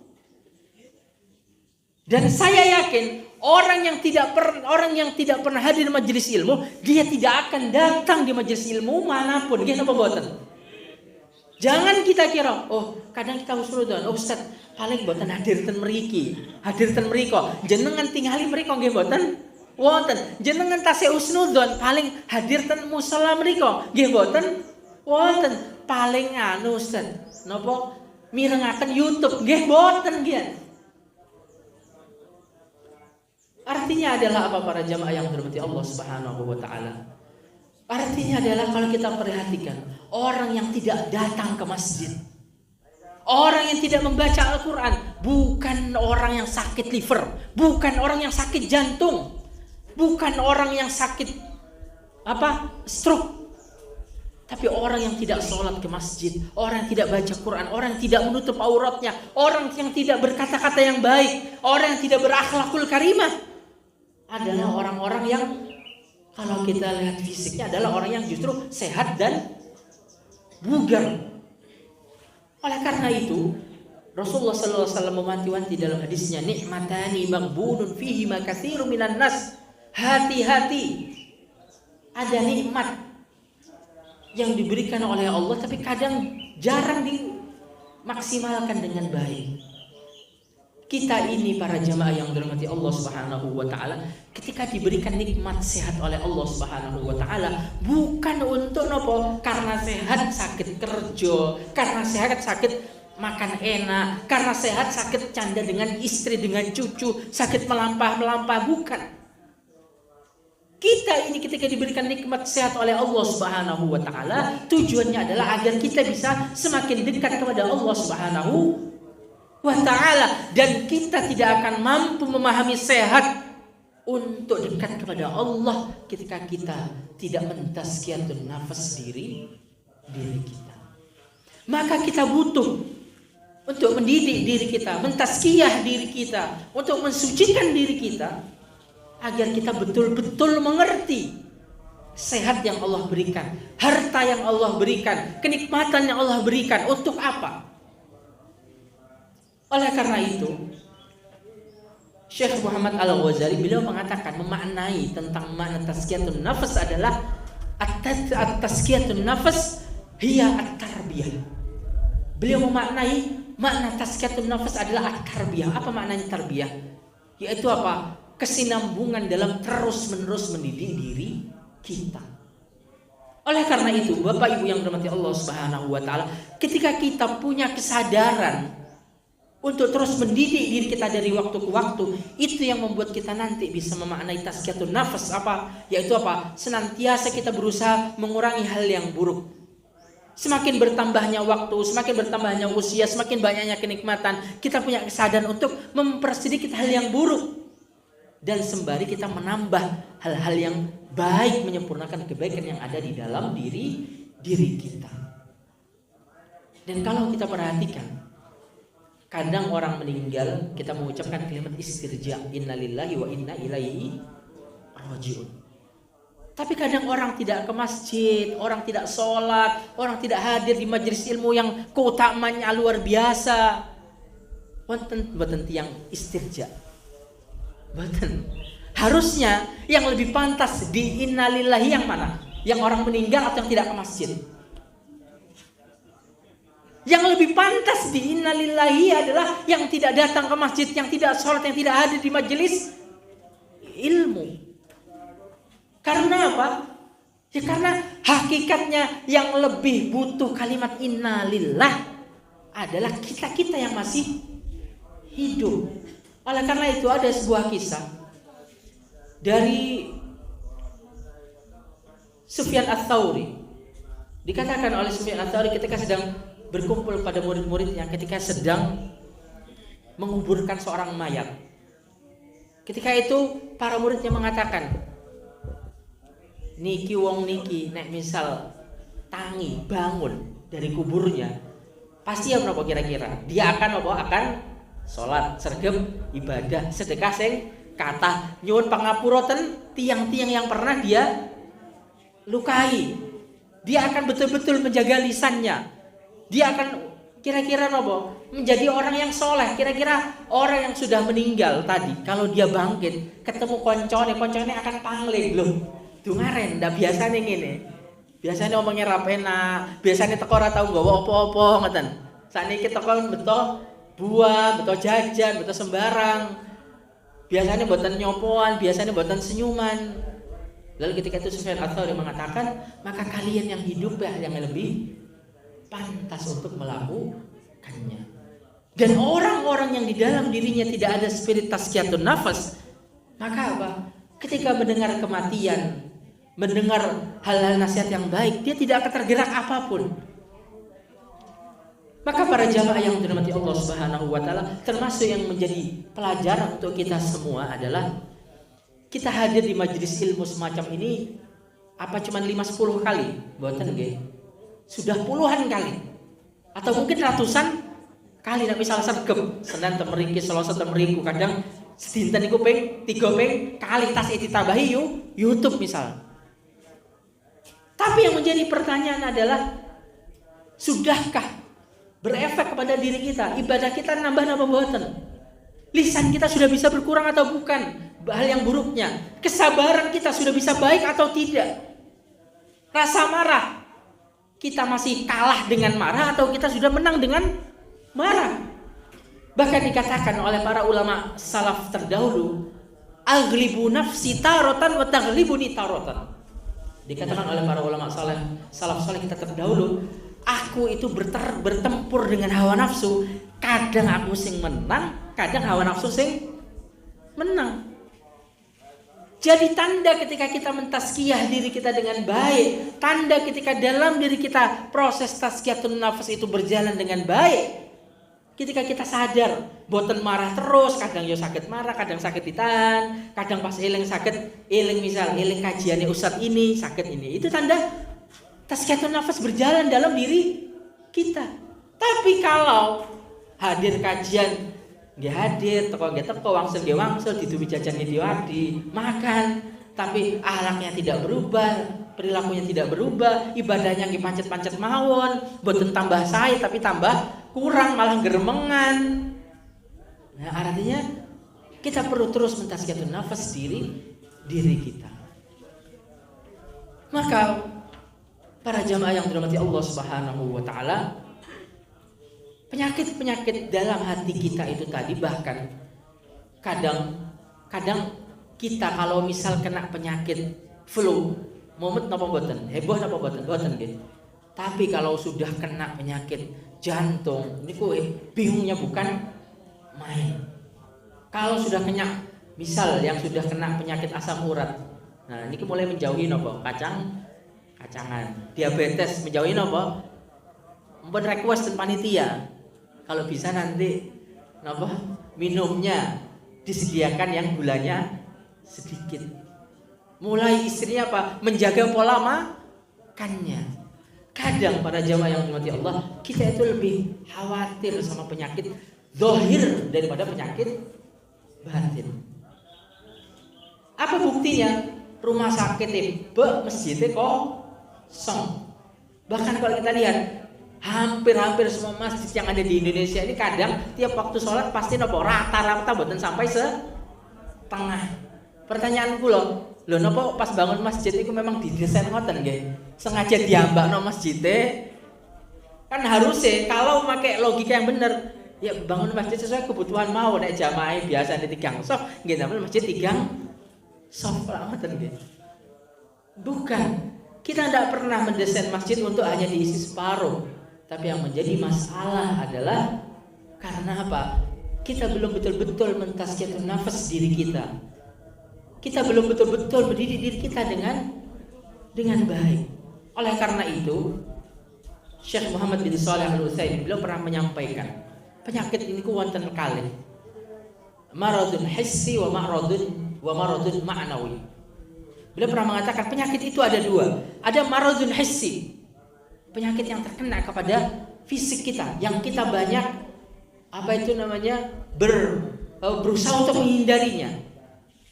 Dan saya yakin orang yang tidak pernah hadir di majelis ilmu, dia tidak akan datang di majelis ilmu manapun. Dia apa boten? Jangan kita kira, oh kadang kita husnudzon, oh Ustaz, paling boten hadir ten mriki, hadir ten mriko, jenengan tingali mriko nggih boten wonten. Jenengan tasih husnudzon, paling hadir ten musala mriko nggih boten wonten. Paling anu Ustaz, napa mirengaken YouTube nggih boten nggih. Artinya adalah apa para jamaah yang dirahmati Allah Subhanahu wa taala? Artinya adalah kalau kita perhatikan, orang yang tidak datang ke masjid, orang yang tidak membaca Al-Quran, bukan orang yang sakit liver, bukan orang yang sakit jantung, bukan orang yang sakit stroke, tapi orang yang tidak sholat ke masjid, orang yang tidak baca Quran, orang yang tidak menutup auratnya, orang yang tidak berkata-kata yang baik, orang yang tidak berakhlakul karimah. adalah orang-orang yang kalau kita lihat fisiknya adalah orang yang justru sehat dan bugar. Oleh karena itu Rasulullah SAW mewanti-wanti dalam hadisnya, nikmatani maghbunun fihi ma katsirun minan nas. Hati-hati, ada nikmat yang diberikan oleh Allah tapi kadang jarang dimaksimalkan dengan baik. Kita ini para jamaah yang dirahmati Allah Subhanahu wa taala, ketika diberikan nikmat sehat oleh Allah Subhanahu wa taala, bukan untuk nopo? Karena sehat sakit kerja, karena sehat sakit makan enak, karena sehat sakit canda dengan istri, dengan cucu, sakit melampah-melampah, bukan. Kita ini ketika diberikan nikmat sehat oleh Allah Subhanahu wa taala, tujuannya adalah agar kita bisa semakin dekat kepada Allah Subhanahu wa ta'ala, dan kita tidak akan mampu memahami sehat untuk dekat kepada Allah ketika kita tidak mentazkiyatun nafas diri kita. Maka kita butuh untuk mendidik diri kita, mentazkiyah diri kita, untuk mensucikan diri kita agar kita betul-betul mengerti sehat yang Allah berikan, harta yang Allah berikan, kenikmatan yang Allah berikan untuk apa. Oleh karena itu, Syekh Muhammad Al-Ghazali beliau mengatakan, memaknai tentang makna tazkiyatun nafas adalah at-tazkiyatun nafas hiya at-tarbiyah. Beliau memaknai makna tazkiyatun nafas adalah at-tarbiyah. Apa maknanya tarbiyah? Yaitu apa? Kesinambungan dalam terus-menerus mendidik diri kita. Oleh karena itu, Bapak Ibu yang dirahmati Allah Subhanahu wa taala, ketika kita punya kesadaran untuk terus mendidik diri kita dari waktu ke waktu, itu yang membuat kita nanti bisa memaknai tazkiyatun nafas apa? Yaitu apa? Senantiasa kita berusaha mengurangi hal yang buruk. Semakin bertambahnya waktu, semakin bertambahnya usia, semakin banyaknya kenikmatan, kita punya kesadaran untuk mempersedikit hal yang buruk. Dan sembari kita menambah hal-hal yang baik, menyempurnakan kebaikan yang ada di dalam diri kita. Dan kalau kita perhatikan, kadang orang meninggal kita mengucapkan kalimat istirja, innalillahi wa inna ilaihi rajiun. Tapi kadang orang tidak ke masjid, orang tidak sholat, orang tidak hadir di majelis ilmu yang keutamaannya luar biasa. Boten yang istirja. Boten. Harusnya yang lebih pantas di innalillahi yang mana? Yang orang meninggal atau yang tidak ke masjid? Yang lebih pantas di innalillahi adalah yang tidak datang ke masjid, yang tidak sholat, yang tidak hadir di majelis ilmu. Karena apa? Ya karena hakikatnya yang lebih butuh kalimat innalillah adalah kita-kita yang masih hidup. Oleh karena itu ada sebuah kisah dari Sufyan Ats-Tsauri. Dikatakan oleh Sufyan Ats-Tsauri ketika sedang berkumpul pada murid-murid yang ketika sedang menguburkan seorang mayat. Ketika itu para muridnya mengatakan, niki wong niki nek misal tangi bangun dari kuburnya, pasti ya menapa kira-kira? Dia akan apa? Akan sholat, sergap, ibadah, sedekah sing kata nyuwun pangapuroten tiang-tiang yang pernah dia lukai. Dia akan betul-betul menjaga lisannya. Dia akan kira-kira nopo menjadi orang yang soleh. Kira-kira orang yang sudah meninggal tadi, kalau dia bangkit ketemu koncone akan pangling loh. Dungaren ndak biasane ngene. Biasane omongnya rapena, biasane teko ora tau nggawa apa-apa ngoten. Sakniki teko beto buah, beto jajan, beto sembarang. Biasanya mboten nyopoan, biasanya mboten senyuman. Lalu ketika itu Sufyan Ats-Tsauri mengatakan, maka kalian yang hidup ya yang lebih pantas untuk melakukannya. Dan orang-orang yang di dalam dirinya tidak ada spirit tazkiyatun nafas, maka apa? Ketika mendengar kematian, mendengar hal-hal nasihat yang baik, dia tidak akan tergerak apapun. Maka para jamaah yang dirahmati Allah Subhanahu wa taala, termasuk yang menjadi pelajaran untuk kita semua adalah kita hadir di majelis ilmu semacam ini apa cuma 5-10 kali? Mboten nggih. Sudah puluhan kali atau mungkin ratusan kali. Nek misal sergep Senin temriki, Selasa temriku, kadang sedinten iku ping 3 ping kali tas ditambahi YouTube misal. Tapi yang menjadi pertanyaan adalah, sudahkah berefek kepada diri kita? Ibadah kita nambah-nambah mboten? Lisan kita sudah bisa berkurang atau bukan? Hal yang buruknya. Kesabaran kita sudah bisa baik atau tidak? Rasa marah, kita masih kalah dengan marah atau kita sudah menang dengan marah? Bahkan dikatakan oleh para ulama salaf terdahulu, aghlibu nafsi tarotan wa taghlibuni tarotan. Dikatakan oleh para ulama salaf saleh kita terdahulu, aku itu bertempur dengan hawa nafsu. Kadang aku sing menang, kadang hawa nafsu sing menang. Jadi tanda ketika kita mentazkiyah diri kita dengan baik, tanda ketika dalam diri kita proses tazkiyatun nafas itu berjalan dengan baik. Ketika kita sadar, boten marah terus, kadang ya sakit marah, kadang sakit ditahan, kadang pas eling sakit, eling misal eling kajiannya ustaz ini, sakit ini. Itu tanda tazkiyatun nafas berjalan dalam diri kita. Tapi kalau hadir kajian, nggih hadir, teko wangsul nggih wangsul, dituwi jajan diwadi, makan, tapi akhlaknya tidak berubah, perilakunya tidak berubah, ibadahnya nggih pancet-pancet mawon, boten tambah sae tapi tambah kurang, malah geremengan. Nah, artinya kita perlu terus mentazkiyatun nafas diri kita. Maka para jamaah yang dirahmati Allah Subhanahu wa taala, penyakit-penyakit dalam hati kita itu tadi, bahkan kadang kita kalau misal kena penyakit flu, mumet napa mboten, heboh napa mboten gitu. Tapi kalau sudah kena penyakit jantung, niku bingungnya bukan main. Kalau sudah kena, misal yang sudah kena penyakit asam urat, nah niku mulai menjauhi napa? Kacangan. Diabetes menjauhi napa? Mpun request dan panitia. Kalau bisa nanti napa? Minumnya disediakan yang gulanya sedikit. Mulai istrinya apa? Menjaga pola makannya. Kadang para jamaah yang dirahmati Allah, kita itu lebih khawatir sama penyakit zahir daripada penyakit batin. Apa buktinya? Rumah sakit masjidnya kosong. Bahkan kalau kita lihat, hampir semua masjid yang ada di Indonesia ini kadang tiap waktu sholat pasti rata-rata boten sampai setengah. Pertanyaanku loh nopo pas bangun masjid itu memang didesain ngoten nggih? Sengaja diambakno masjidnya. Kan harusnya kalau pakai logika yang benar, ya bangun masjid sesuai kebutuhan mau, nek jamaah biasa di 3 sof, nggih damel masjid 3 sof lah ngoten nggih. Bukan. Kita tidak pernah mendesain masjid untuk hanya diisi separuh. Tapi yang menjadi masalah adalah karena apa? Kita belum betul-betul mentazkiyatun nafas diri kita. Kita belum betul-betul mendidik diri kita dengan baik. Oleh karena itu, Syekh Muhammad bin Shalih Al-Utsaimin beliau pernah menyampaikan, penyakit ini ku wonten kalih. Maradun hissi wa maradun ma'nawi. Beliau pernah mengatakan penyakit itu ada 2. Ada maradun hissi, penyakit yang terkena kepada fisik kita, yang kita banyak berusaha untuk menghindarinya.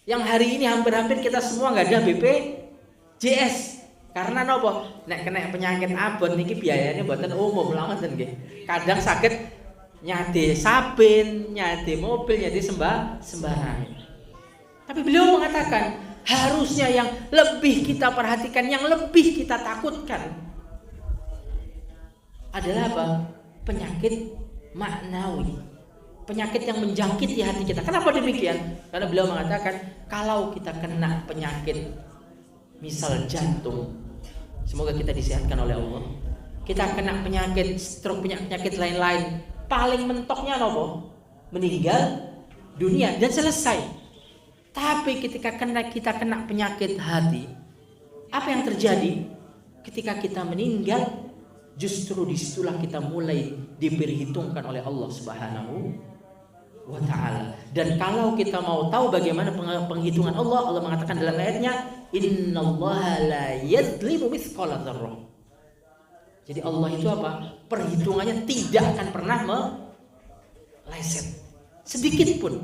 Yang hari ini hampir-hampir kita semua nggak ada BPJS karena nopo nek kena penyakit abot niki biayanya buatan umum lah nggih. Kadang sakit nyade sabin, nyade mobil, nyade sembarang. Tapi beliau mengatakan harusnya yang lebih kita perhatikan, yang lebih kita takutkan adalah apa? Penyakit maknawi. Penyakit yang menjangkiti hati kita. Kenapa demikian? Karena beliau mengatakan kalau kita kena penyakit misal jantung, semoga kita disehatkan oleh Allah. Kita kena penyakit stroke, penyakit lain-lain, paling mentoknya nopo? Meninggal dunia dan selesai. Tapi ketika kita kena penyakit hati, apa yang terjadi? Ketika kita meninggal, justru disitulah kita mulai diperhitungkan oleh Allah Subhanahu wa ta'ala. Dan kalau kita mau tahu bagaimana penghitungan Allah mengatakan dalam ayatnya, innallaha la yadzlimu mithqala dzarrah. Jadi Allah itu apa? Perhitungannya tidak akan pernah meleset sedikit pun.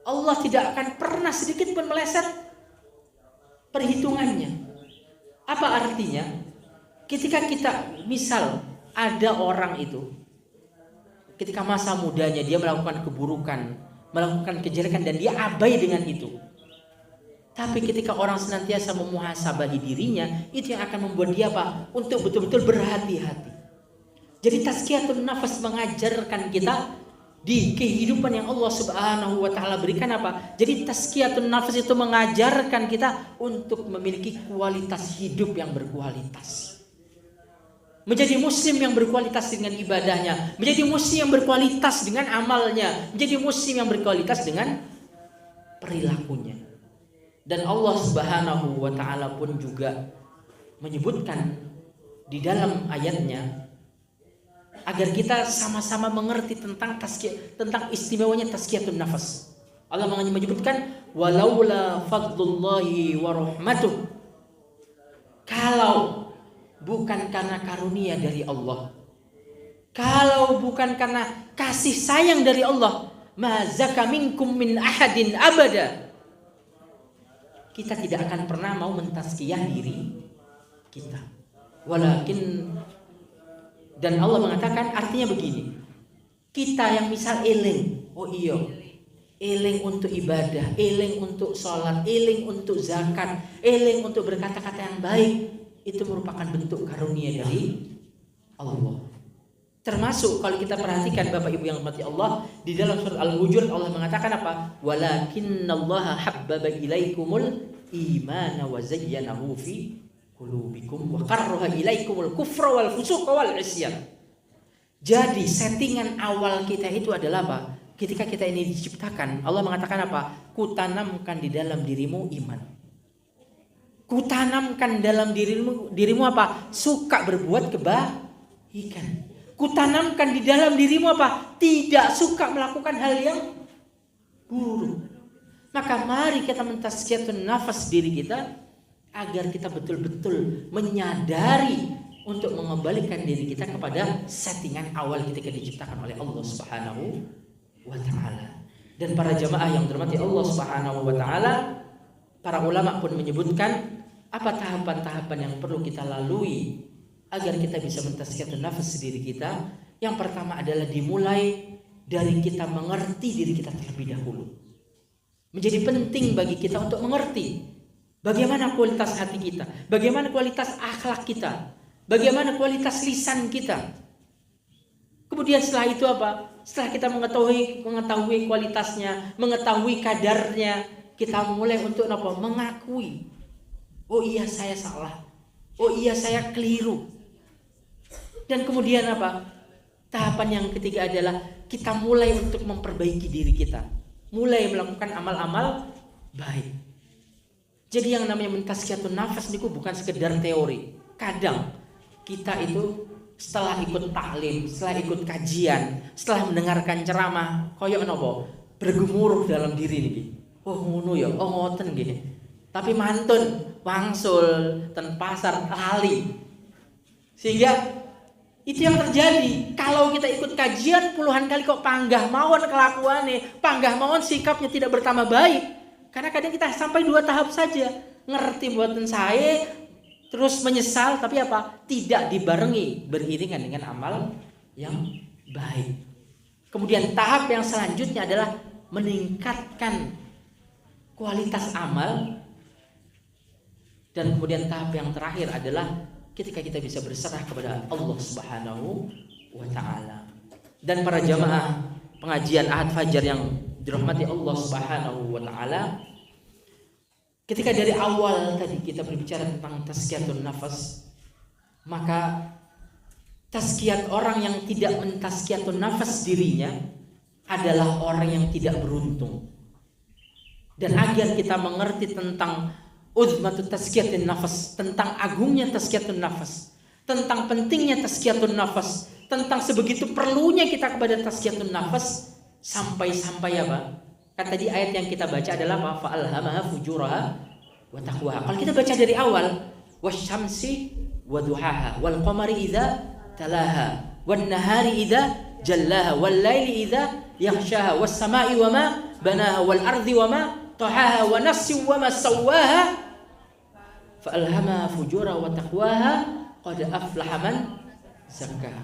Allah tidak akan pernah sedikit pun meleset perhitungannya. Apa artinya? Ketika kita misal ada orang itu ketika masa mudanya dia melakukan keburukan, melakukan kejelekan dan dia abai dengan itu. Tapi ketika orang senantiasa memuhasabahi dirinya, itu yang akan membuat dia apa? Untuk betul-betul berhati-hati. Jadi tazkiyatun nafas mengajarkan kita di kehidupan yang Allah Subhanahu wa taala berikan apa? Jadi tazkiyatun nafas itu mengajarkan kita untuk memiliki kualitas hidup yang berkualitas. Menjadi muslim yang berkualitas dengan ibadahnya, menjadi muslim yang berkualitas dengan amalnya, menjadi muslim yang berkualitas dengan perilakunya. Dan Allah Subhanahu wa taala pun juga menyebutkan di dalam ayatnya agar kita sama-sama mengerti tentang tentang istimewanya tazkiyatun nafas. Allah menyebutkan walaula fadlullahi wa rahmatuh. Kalau bukan karena karunia dari Allah, kalau bukan karena kasih sayang dari Allah, ma zaka minkum min ahadin abada. Kita tidak akan pernah mau mentazkiyah diri kita. Walakin, dan Allah mengatakan artinya begini. Kita yang misal eling, oh iya, eling untuk ibadah, eling untuk sholat, eling untuk zakat, eling untuk berkata-kata yang baik, itu merupakan bentuk karunia dari Allah. Termasuk kalau kita perhatikan Bapak Ibu yang dirahmati Allah, di dalam surat Al-Hujurat Allah mengatakan apa? Walakinnallaha habbaba ilaikumul imana wa zayyanahu fi qulubikum wa karraha ilaikumul kufra wal fusuqa wal isyan. Jadi settingan awal kita itu adalah apa? Ketika kita ini diciptakan, Allah mengatakan apa? Kutanamkan di dalam dirimu iman. Kutanamkan dalam dirimu apa? Suka berbuat kebaikan. Kutanamkan di dalam dirimu apa? Tidak suka melakukan hal yang buruk. Maka mari kita mentazkiyatun nafas diri kita agar kita betul-betul menyadari untuk mengembalikan diri kita kepada settingan awal ketika diciptakan oleh Allah Subhanahu wa taala. Dan para jamaah yang dirahmati Allah Subhanahu wa taala, para ulama pun menyebutkan apa tahapan-tahapan yang perlu kita lalui agar kita bisa mentazkiyatun nafas diri kita. Yang pertama adalah dimulai dari kita mengerti diri kita terlebih dahulu. Menjadi penting bagi kita untuk mengerti bagaimana kualitas hati kita, bagaimana kualitas akhlak kita, bagaimana kualitas lisan kita. Kemudian setelah itu apa? Setelah kita mengetahui kualitasnya, mengetahui kadarnya, kita mulai untuk apa? Mengakui. Oh iya saya salah. Oh iya saya keliru. Dan kemudian apa? Tahapan yang ketiga adalah kita mulai untuk memperbaiki diri kita. Mulai melakukan amal-amal baik. Jadi yang namanya mentazkiyatun nafas niku bukan sekedar teori. Kadang kita itu setelah ikut taklim, setelah ikut kajian, setelah mendengarkan ceramah, koyo nopo bergemuruh dalam diri niki. Oh ngono ya, oh ngoten nggih. Tapi mantun, wangsul, ten pasar lali. Sehingga itu yang terjadi. Kalau kita ikut kajian puluhan kali kok panggah mawon kelakuannya, panggah mawon sikapnya tidak bertambah baik. Karena kadang kita sampai 2 tahap saja, ngerti buatan saya, terus menyesal, tapi apa? Tidak dibarengi beriringan dengan amal yang baik. Kemudian tahap yang selanjutnya adalah meningkatkan kualitas amal. Dan kemudian tahap yang terakhir adalah ketika kita bisa berserah kepada Allah Subhanahu wa taala. Dan para jamaah pengajian Ahad Fajar yang dirahmati Allah Subhanahu wa taala, ketika dari awal tadi kita berbicara tentang tazkiyatun nafas, maka tazkiyat orang yang tidak mentazkiyatun nafas dirinya adalah orang yang tidak beruntung. Dan agar kita mengerti tentang uzmatut tazkiyatun nafas, tentang agungnya tazkiyatun nafas, tentang pentingnya tazkiyatun nafas, tentang sebegitu perlunya kita kepada tazkiyatun nafas, sampai apa? Kan tadi ayat yang kita baca adalah apa? Fa'alhamaha fujuraha wa taqwaha. Kalau kita baca dari awal, wasyamsi wa duhaha wal qamari idza talaha wan nahari idza jallaha wal laili idza yaghshaha was sama'i wama banaha wal ardi wama tahaha wa nafsin wama sawwaha fa alhamaha fujura wa taqwaha qad aflaha man zakkaha.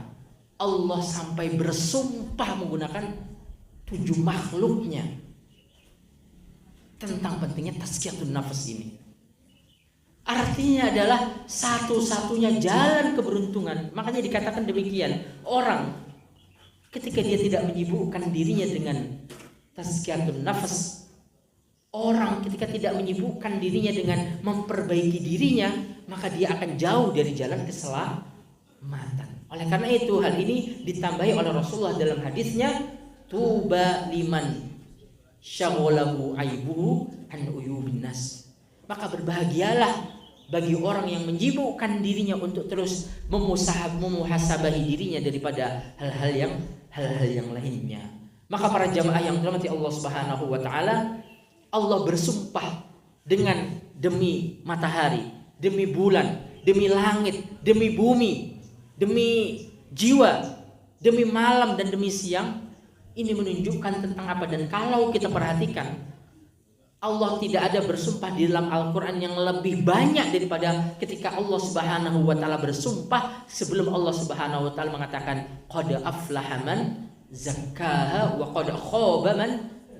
Allah sampai bersumpah menggunakan 7 makhluknya tentang pentingnya tazkiyatun nafas ini. Artinya adalah satu-satunya jalan keberuntungan. Makanya dikatakan demikian, orang ketika dia tidak menyibukkan dirinya dengan tazkiyatun nafas, orang ketika tidak menyibukkan dirinya dengan memperbaiki dirinya, maka dia akan jauh dari jalan keselamatan. Oleh karena itu hal ini ditambahi oleh Rasulullah dalam hadisnya, tuba liman syaghalahu aibuhu an uyubin nas. Maka berbahagialah bagi orang yang menyibukkan dirinya untuk terus memuhasabahi dirinya daripada hal-hal yang lainnya. Maka para jamaah yang dirahmati Allah Subhanahu wa taala, Allah bersumpah dengan demi matahari, demi bulan, demi langit, demi bumi, demi jiwa, demi malam dan demi siang. Ini menunjukkan tentang apa? Dan kalau kita perhatikan, Allah tidak ada bersumpah di dalam Al-Quran yang lebih banyak daripada ketika Allah Subhanahu wa ta'ala bersumpah sebelum Allah Subhanahu wa ta'ala mengatakan qad aflaha man zakkaha wa qad khaba man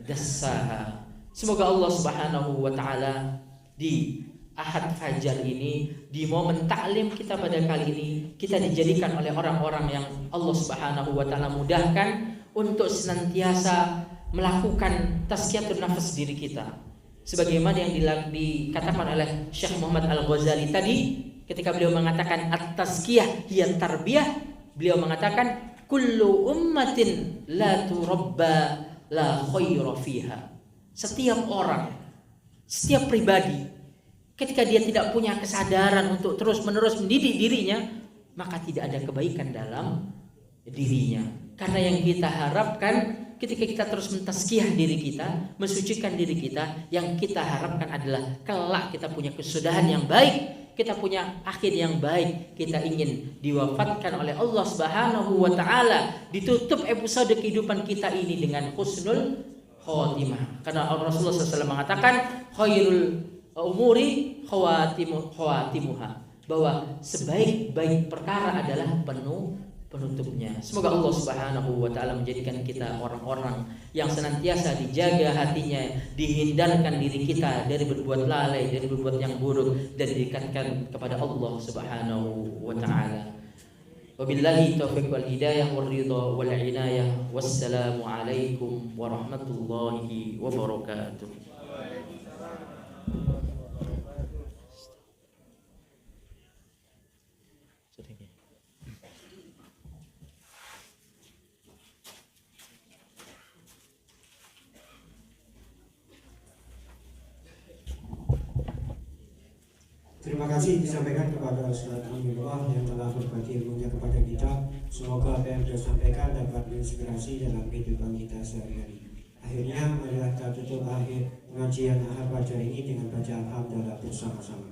dassaha. Semoga Allah Subhanahu wa ta'ala di Ahad Fajar ini, di momen taklim kita pada kali ini, kita dijadikan oleh orang-orang yang Allah Subhanahu wa ta'ala mudahkan untuk senantiasa melakukan tazkiyatun nafas diri kita. Sebagaimana yang dikatakan oleh Syekh Muhammad Al-Ghazali tadi ketika beliau mengatakan at-tazkiyah hiya tarbiyah, beliau mengatakan kullu ummatin la turabba la khaira fiha. Setiap orang, setiap pribadi ketika dia tidak punya kesadaran untuk terus-menerus mendidik dirinya, maka tidak ada kebaikan dalam dirinya. Karena yang kita harapkan ketika kita terus mentazkiyah diri kita, mensucikan diri kita, yang kita harapkan adalah kelak kita punya kesudahan yang baik, kita punya akhir yang baik. Kita ingin diwafatkan oleh Allah Subhanahu wa ta'ala, ditutup episode kehidupan kita ini dengan husnul khotimah. Karena Rasulullah SAW mengatakan khairul umuri khawatimuha, bahwa sebaik-baik perkara adalah penutupnya. Semoga Allah Subhanahu wa ta'ala menjadikan kita orang-orang yang senantiasa dijaga hatinya, dihindarkan diri kita dari berbuat lalai, dari berbuat yang buruk, dan didekatkan kepada Allah Subhanahu wa ta'ala. Wabillahi taufiq wal hidayah wal ridha wal inayah. Wassalamu alaikum warahmatullahi wabarakatuh. Terima kasih disampaikan kepada Ustaz Aminullah yang telah berbagi ilmunya kepada kita. Semoga apa yang beliau sampaikan dapat menginspirasi dalam kehidupan kita sehari-hari. Akhirnya marilah kita tutup akhir pengajian Ahad Fajar ini dengan baca alhamdulillah bersama-sama.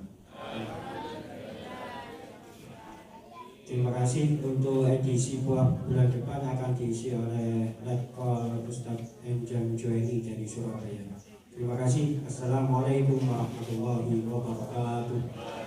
Terima kasih. Untuk edisi bulan depan akan diisi oleh Letkol Ustaz Enjam Joeni dari Surabaya. Terima kasih. Assalamualaikum warahmatullahi wabarakatuh.